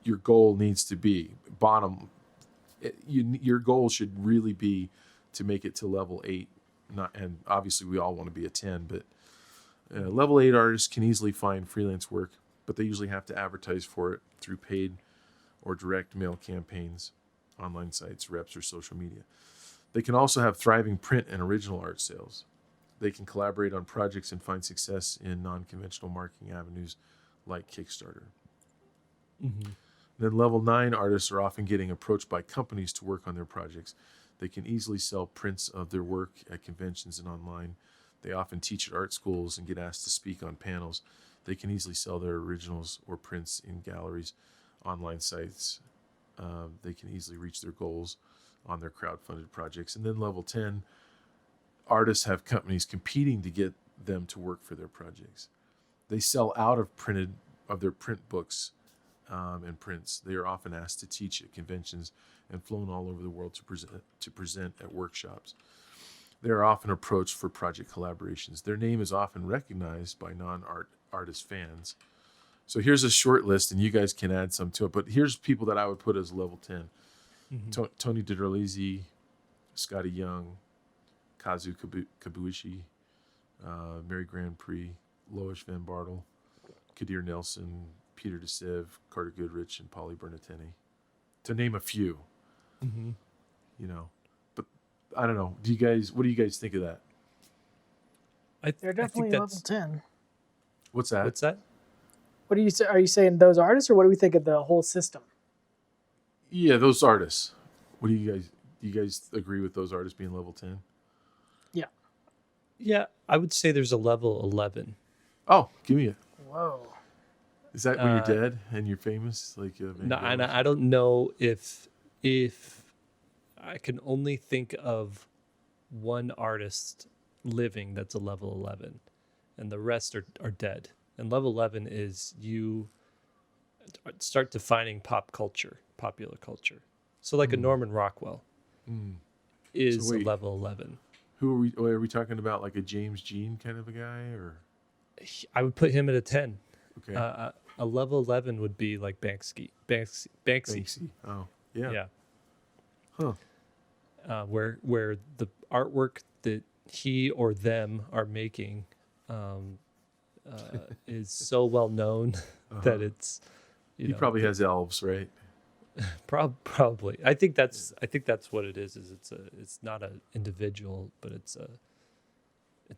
your goal needs to be. Your goal should really be to make it to level 8. And obviously we all want to be a 10, but level 8 artists can easily find freelance work, but they usually have to advertise for it through paid or direct mail campaigns, online sites, reps, or social media. They can also have thriving print and original art sales. They can collaborate on projects and find success in non-conventional marketing avenues like Kickstarter. Then level 9 artists are often getting approached by companies to work on their projects. They can easily sell prints of their work at conventions and online. They often teach at art schools and get asked to speak on panels. They can easily sell their originals or prints in galleries, online sites. They can easily reach their goals on their crowdfunded projects. And then level 10, artists have companies competing to get them to work for their projects. They sell out of their print books and prints. They are often asked to teach at conventions and flown all over the world to present at workshops. They are often approached for project collaborations. Their name is often recognized by non-artist fans. So here's a short list, and you guys can add some to it. But here's people that I would put as level 10. Tony DiDerlizzi, Scotty Young, Kazu Kabuishi, Mary Grand Prix, Lois Van Bartle, Kadir Nelson, Peter DeSive, Carter Goodrich, and Polly Bernatini, to name a few. But I don't know. What do you guys think of that? They're definitely level 10. What's that? What do you say? Are you saying those artists, or what do we think of the whole system? Yeah, those artists. Do you guys agree with those artists being level 10? Yeah. Yeah, I would say there's a level 11. Oh, give me it. Whoa. Is that when you're dead and you're famous? No, and I don't know if I can only think of one artist living that's a level 11, and the rest are dead. And level 11 is you start defining popular culture. So like a Norman Rockwell is a level 11. Who are we? Are we talking about like a James Jean kind of a guy, or? I would put him at a 10. Okay. A level 11 would be like Banksy. Oh, yeah. Yeah. Huh. Where the artwork that he or them are making is so well known that it's he probably has elves, right? Probably. I think that's what it is it's not an individual, but it's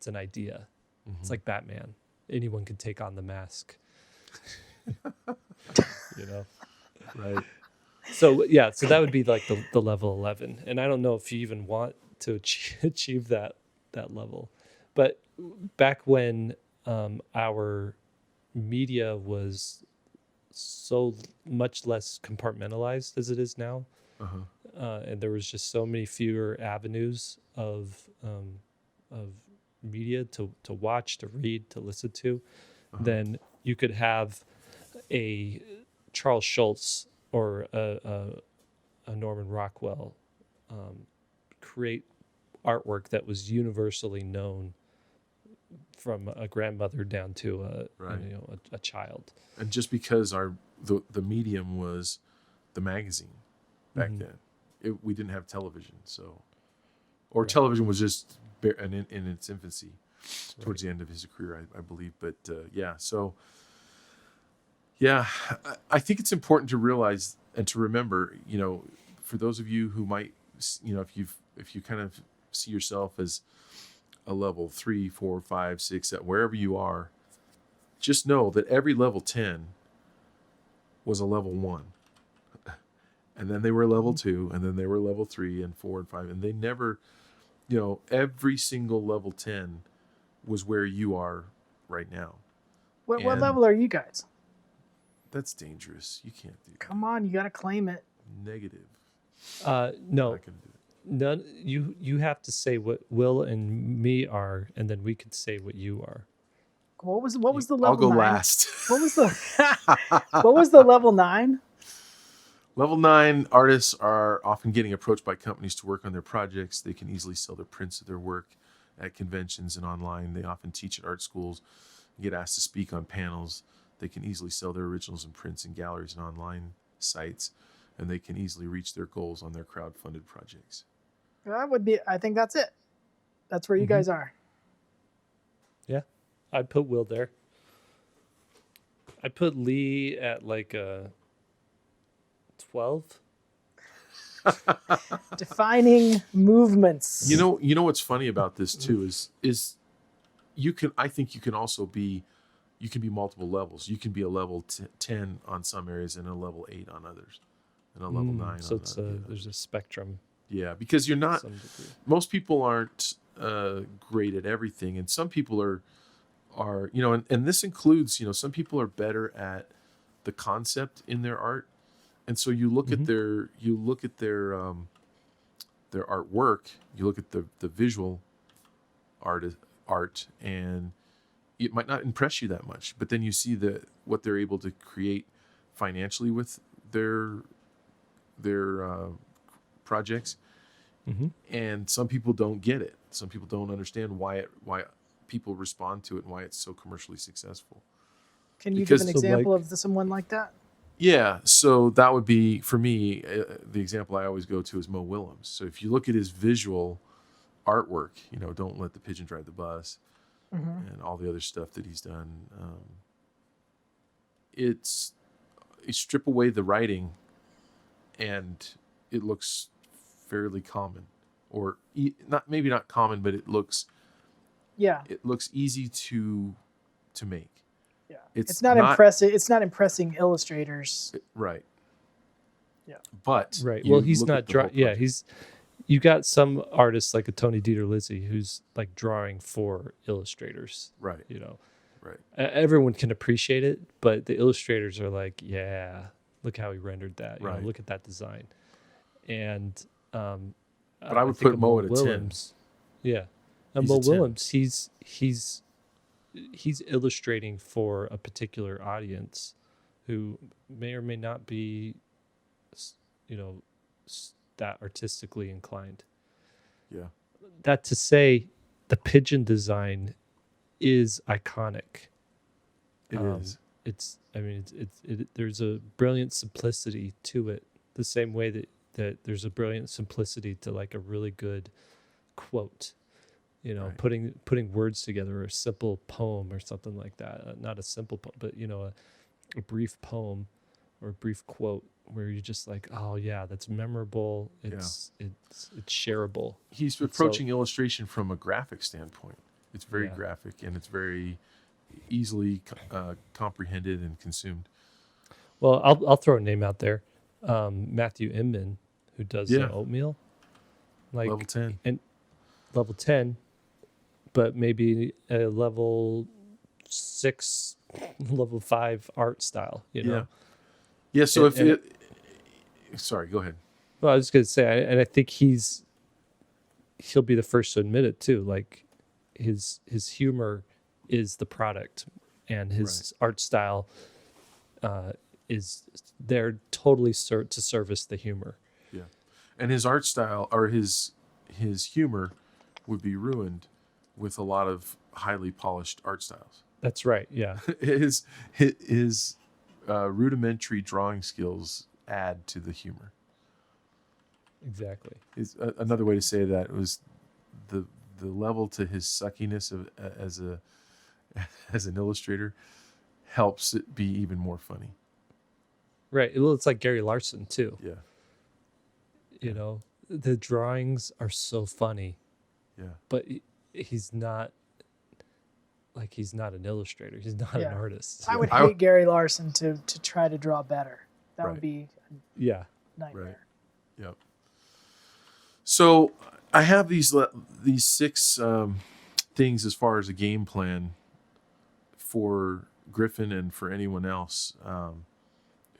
an idea. It's like Batman. Anyone can take on the mask. Right. So that would be like the level 11, and I don't know if you even want to achieve that level. But back when our media was so much less compartmentalized as it is now, and there was just so many fewer avenues of media to watch, to read, to listen to, then you could have a Charles Schultz or a Norman Rockwell create artwork that was universally known from a grandmother down to a child. And just because the medium was the magazine back then, we didn't have television, so television was just in its infancy, towards the end of his career, I believe. But so I think it's important to realize and to remember, for those of you who might, if you kind of see yourself as a level 3, 4, 5, 6, wherever you are, just know that every level 10 was a level 1. And then they were level 2, and then they were level 3 and 4 and 5. And they never, every single level 10 was where you are right now. What level are you guys? That's dangerous. You can't do that. Come on, you got to claim it. Negative. No. I'm not gonna do it. None. You have to say what Will and me are, and then we could say what you are. What was the level? I'll go 9? last. What was the level 9? Level 9 artists are often getting approached by companies to work on their projects. They can easily sell their prints of their work at conventions and online. They often teach at art schools, get asked to speak on panels. They can easily sell their originals and prints in galleries and online sites, and they can easily reach their goals on their crowd-funded projects. That would be. I think that's it. That's where you guys are. Yeah, I'd put Will there. I'd put Lee at like a 12. Defining movements. You know what's funny about this too is I think you can also be multiple levels. You can be a level 10 on some areas and a level 8 on others, and a level 9. So it's there's a spectrum. Yeah, because you're not. Most people aren't great at everything, and some people are and this includes some people are better at the concept in their art, and so you look at their artwork, you look at the visual art, and it might not impress you that much, but then you see what they're able to create financially with their projects, and some people don't get it. Some people don't understand why people respond to it and why it's so commercially successful. Can you give an example of someone like that? Yeah, so that would be, for me, the example I always go to is Mo Willems. So if you look at his visual artwork, Don't Let the Pigeon Drive the Bus, and all the other stuff that he's done, you strip away the writing, and it looks fairly common, or maybe not common, but it looks easy to make. Yeah, it's not impressive. It's not impressing illustrators, right? Yeah, but well, he's not drawing. Yeah, you got some artists like a Tony Dieter Lizzie who's like drawing for illustrators, right? Right. Everyone can appreciate it, but the illustrators are like, yeah, look how he rendered that. Right. Look at that design. And but I would put Mo at a 10. Yeah, and Mo Willems, he's illustrating for a particular audience who may or may not be, that artistically inclined. Yeah. That to say, the pigeon design is iconic. It is. It's there's a brilliant simplicity to it, the same way that there's a brilliant simplicity to like a really good quote. Right. Putting words together, or a simple poem or something like that. Not a simple poem, but a brief poem or a brief quote where you're just like, oh yeah, that's memorable. It's shareable. He's approaching illustration from a graphic standpoint. It's very graphic, and it's very easily comprehended and consumed. Well, I'll throw a name out there, Matthew Inman, who does Oatmeal, like level 10, and level 10. But maybe a level 6, level 5 art style, Yeah. So sorry, go ahead. Well, I was going to say, and I think he'll be the first to admit it too. Like his humor is the product, and his art style is there totally to service the humor. Yeah, and his art style or his humor would be ruined with a lot of highly polished art styles. That's right. Yeah. His rudimentary drawing skills add to the humor. Exactly. Another way to say that was the level to his suckiness as a as an illustrator helps it be even more funny. Right. Well, it's like Gary Larson too. Yeah. You know, the drawings are so funny, Yeah. but he's not an illustrator. He's not an Yeah. artist. I would hate Gary Larson to try to draw better. That would be Yeah. a nightmare. Yep. So I have these 6 things as far as a game plan for Griffin and for anyone else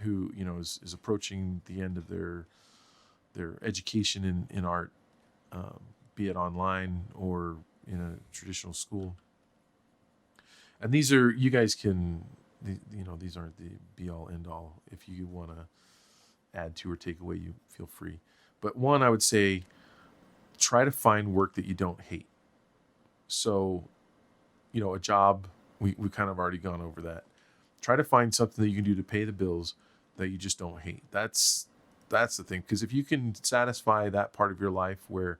who is approaching the end of their education in art, be it online or in a traditional school. And these are, you guys can, these aren't the be all end all. If you want to add to or take away, you feel free. But one, I would say, try to find work that you don't hate. So, a job, we kind of already gone over that. Try to find something that you can do to pay the bills that you just don't hate. That's the thing. Because if you can satisfy that part of your life where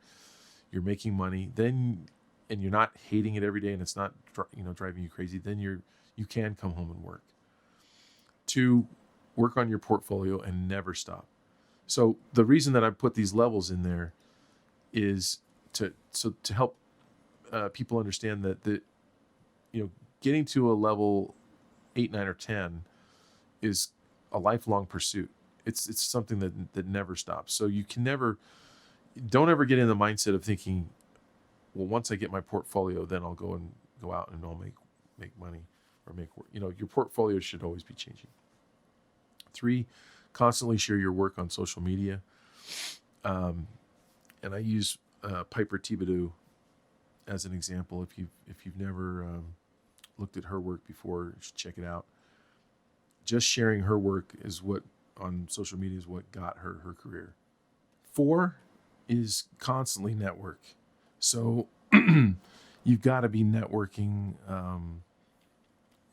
you're making money, then, and you're not hating it every day and it's not, driving you crazy, then you can come home and work. 2, work on your portfolio and never stop. So the reason that I put these levels in there is to help people understand that getting to a level 8, 9, or 10 is a lifelong pursuit. It's something that never stops. So you don't ever get in the mindset of thinking, well, once I get my portfolio, then I'll go out and I'll make money or make work. Your portfolio should always be changing. 3, constantly share your work on social media. And I use Piper Thibodeau as an example. If you've never looked at her work before, you should check it out. Just sharing her work on social media is what got her career. 4 is constantly network. So you've got to be networking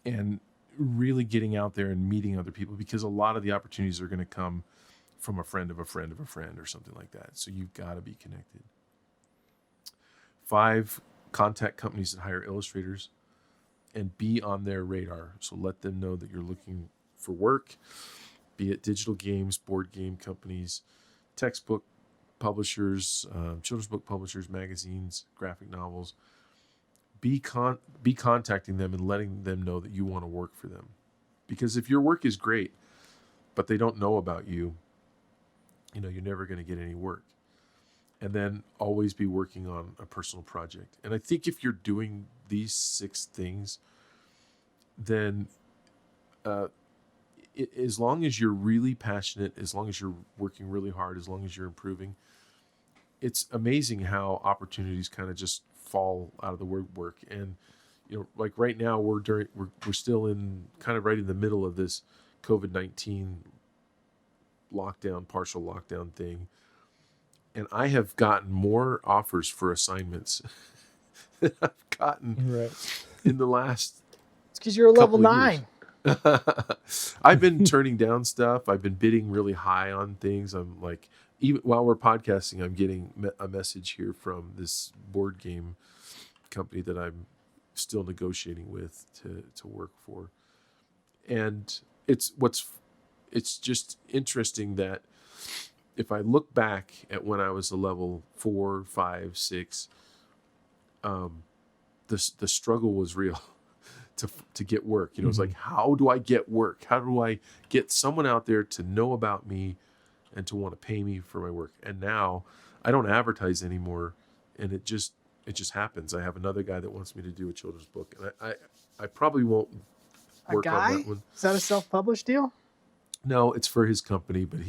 and really getting out there and meeting other people, because a lot of the opportunities are going to come from a friend of a friend of a friend or something like that. So you've got to be connected. 5, contact companies that hire illustrators and be on their radar. So let them know that you're looking for work, be it digital games, board game companies, textbook publishers, children's book publishers, magazines, graphic novels. Be contacting them and letting them know that you want to work for them. Because if your work is great, but they don't know about you, you're never going to get any work. And then always be working on a personal project. And I think if you're doing these 6 things, then as long as you're really passionate, as long as you're working really hard, as long as you're improving, it's amazing how opportunities kind of just fall out of the woodwork. And like right now, we're still in kind of right in the middle of this COVID-19 partial lockdown thing. And I have gotten more offers for assignments than I've gotten in the last. It's because you're a level 9. I've been turning down stuff. I've been bidding really high on things. I'm like, even while we're podcasting, I'm getting a message here from this board game company that I'm still negotiating with to work for. And it's just interesting that if I look back at when I was a level 4, 5, 6, the struggle was real to get work. It's like, how do I get work? How do I get someone out there to know about me and to want to pay me for my work? And now I don't advertise anymore, and it just happens. I have another guy that wants me to do a children's book, and I probably won't work on that one. Is that a self-published deal? No, it's for his company, but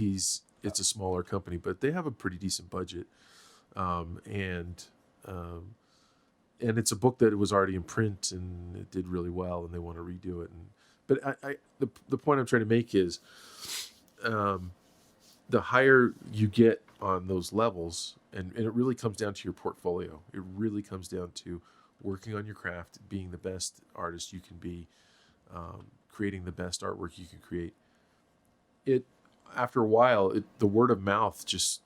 it's a smaller company, but they have a pretty decent budget. And it's a book that was already in print and it did really well, and they want to redo it. But the point I'm trying to make is, the higher you get on those levels, and it really comes down to your portfolio. It really comes down to working on your craft, being the best artist you can be, creating the best artwork you can create. After a while, the word of mouth just,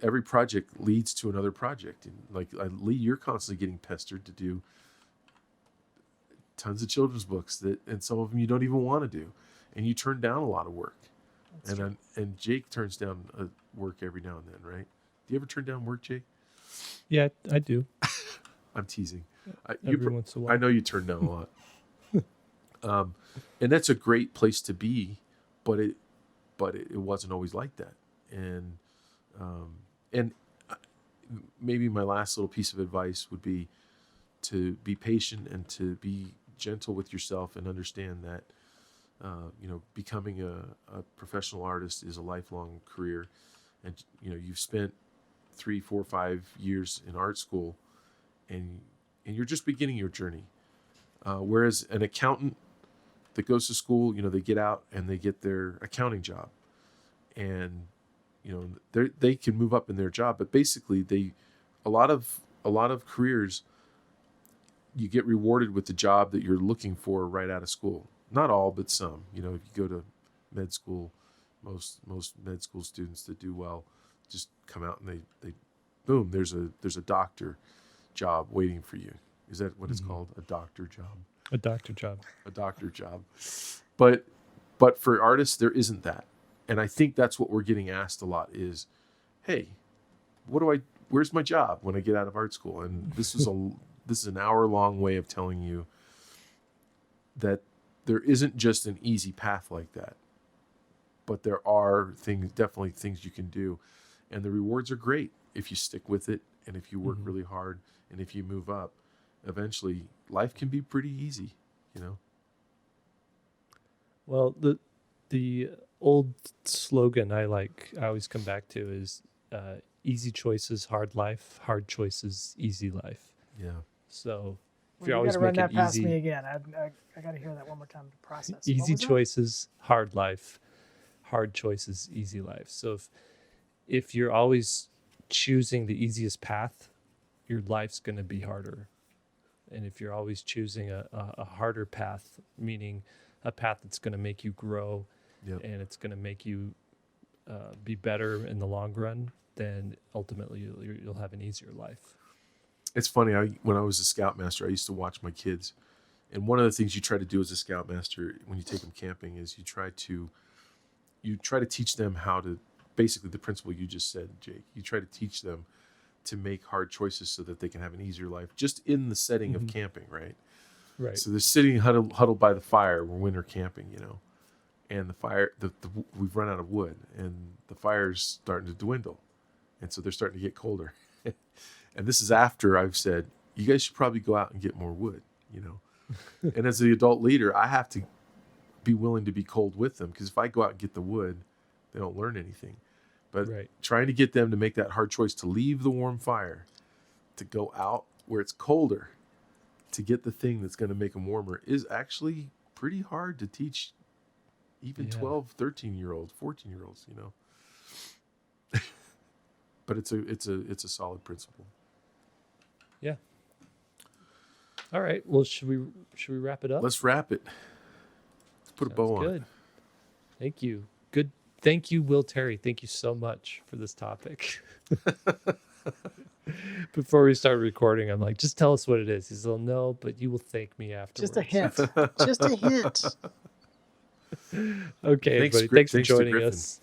every project leads to another project. And like Lee, you're constantly getting pestered to do tons of children's books and some of them you don't even want to do, and you turn down a lot of work. And Jake turns down work every now and then, right? Do you ever turn down work, Jake? Yeah, I do. I'm teasing. Every once in a while. I know you turn down a lot. And that's a great place to be, but it wasn't always like that. And maybe my last little piece of advice would be to be patient and to be gentle with yourself and understand that becoming a professional artist is a lifelong career, and you've spent 3, 4, 5 years in art school, and you're just beginning your journey. Whereas an accountant that goes to school, they get out and they get their accounting job, and they can move up in their job, but basically a lot of careers, you get rewarded with the job that you're looking for right out of school. Not all, but some. If you go to med school, most med school students that do well just come out and they boom, there's a doctor job waiting for you. Is that what it's called? A doctor job? A doctor job. A doctor job. But for artists, there isn't that. And I think that's what we're getting asked a lot is, hey, where's my job when I get out of art school? And this is an hour-long way of telling you that there isn't just an easy path like that, but there are definitely things you can do, and the rewards are great if you stick with it, and if you work really hard, and if you move up. Eventually, life can be pretty easy, Well, the old slogan I always come back to is easy choices, hard life, hard choices, easy life. Yeah. So if you you're always gotta run making that past easy, me again. I got to hear that one more time to process. easy choices, hard life, hard choices, easy life. So if you're always choosing the easiest path, your life's going to be harder. And if you're always choosing a harder path, meaning a path that's going to make you grow, and it's going to make you be better in the long run, then ultimately you'll have an easier life. It's funny. When I was a scoutmaster, I used to watch my kids, and one of the things you try to do as a scoutmaster when you take them camping is you try to teach them how to, basically the principle you just said, Jake. You try to teach them to make hard choices so that they can have an easier life, just in the setting of camping, right? Right. So they're sitting huddled by the fire. We're winter camping, and the fire, we've run out of wood, and the fire's starting to dwindle, and so they're starting to get colder. And this is after I've said, you guys should probably go out and get more wood, And as the adult leader, I have to be willing to be cold with them, because if I go out and get the wood, they don't learn anything. But trying to get them to make that hard choice to leave the warm fire, to go out where it's colder, to get the thing that's going to make them warmer is actually pretty hard to teach even 12, 13-year-olds, 14-year-olds, But it's a solid principle. Yeah. All right. Well, should we wrap it up? Let's wrap it. Let's put a bow on it. Thank you. Good. Thank you, Will Terry. Thank you so much for this topic. Before we started recording, I'm like, just tell us what it is. He's like, no, but you will thank me afterwards. Just a hint. Just a hint. Okay, everybody. Thanks for joining us.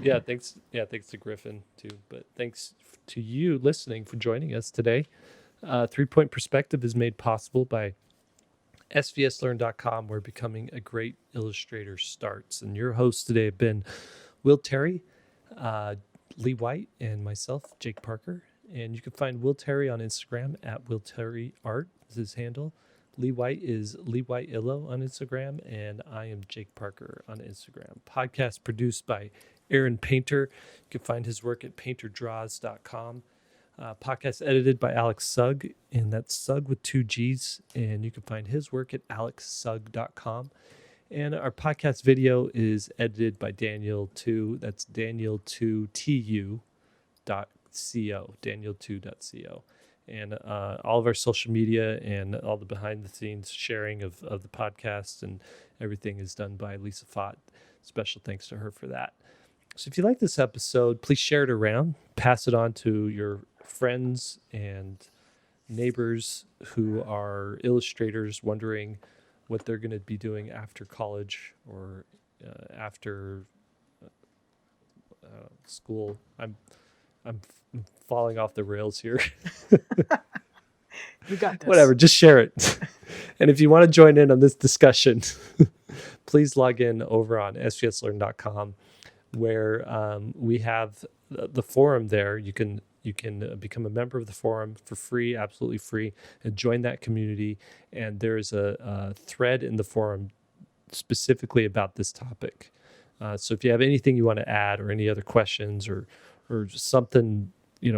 Yeah, thanks. Yeah, thanks to Griffin too. But thanks to you listening for joining us today. 3-Point Perspective is made possible by SVSLearn.com, where becoming a great illustrator starts. And your hosts today have been Will Terry, Lee White, and myself, Jake Parker. And you can find Will Terry on Instagram at Will Terry Art is his handle. Lee White is Lee White Illo on Instagram, and I am Jake Parker on Instagram. Podcast produced by Aaron Painter. You can find his work at painterdraws.com. Podcast edited by Alex Sugg, and that's Sugg with 2 G's. And you can find his work at alexsugg.com. And our podcast video is edited by Daniel2. That's Daniel2TU.co. Daniel2.co. And all of our social media and all the behind the scenes sharing of the podcast and everything is done by Lisa Fott. Special thanks to her for that. So if you like this episode, please share it around, pass it on to your friends and neighbors who are illustrators wondering what they're going to be doing after college or after school. I'm falling off the rails here. You got this. Whatever, just share it. And if you want to join in on this discussion, please log in over on svslearn.com where we have the forum there. You can become a member of the forum for free, absolutely free, and join that community. And there is a thread in the forum specifically about this topic. So if you have anything you want to add or any other questions or something,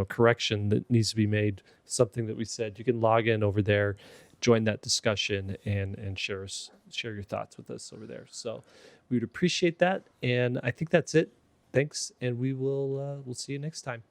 correction that needs to be made, something that we said, you can log in over there, join that discussion, and share your thoughts with us over there. So we would appreciate that. And I think that's it. Thanks. And we'll see you next time.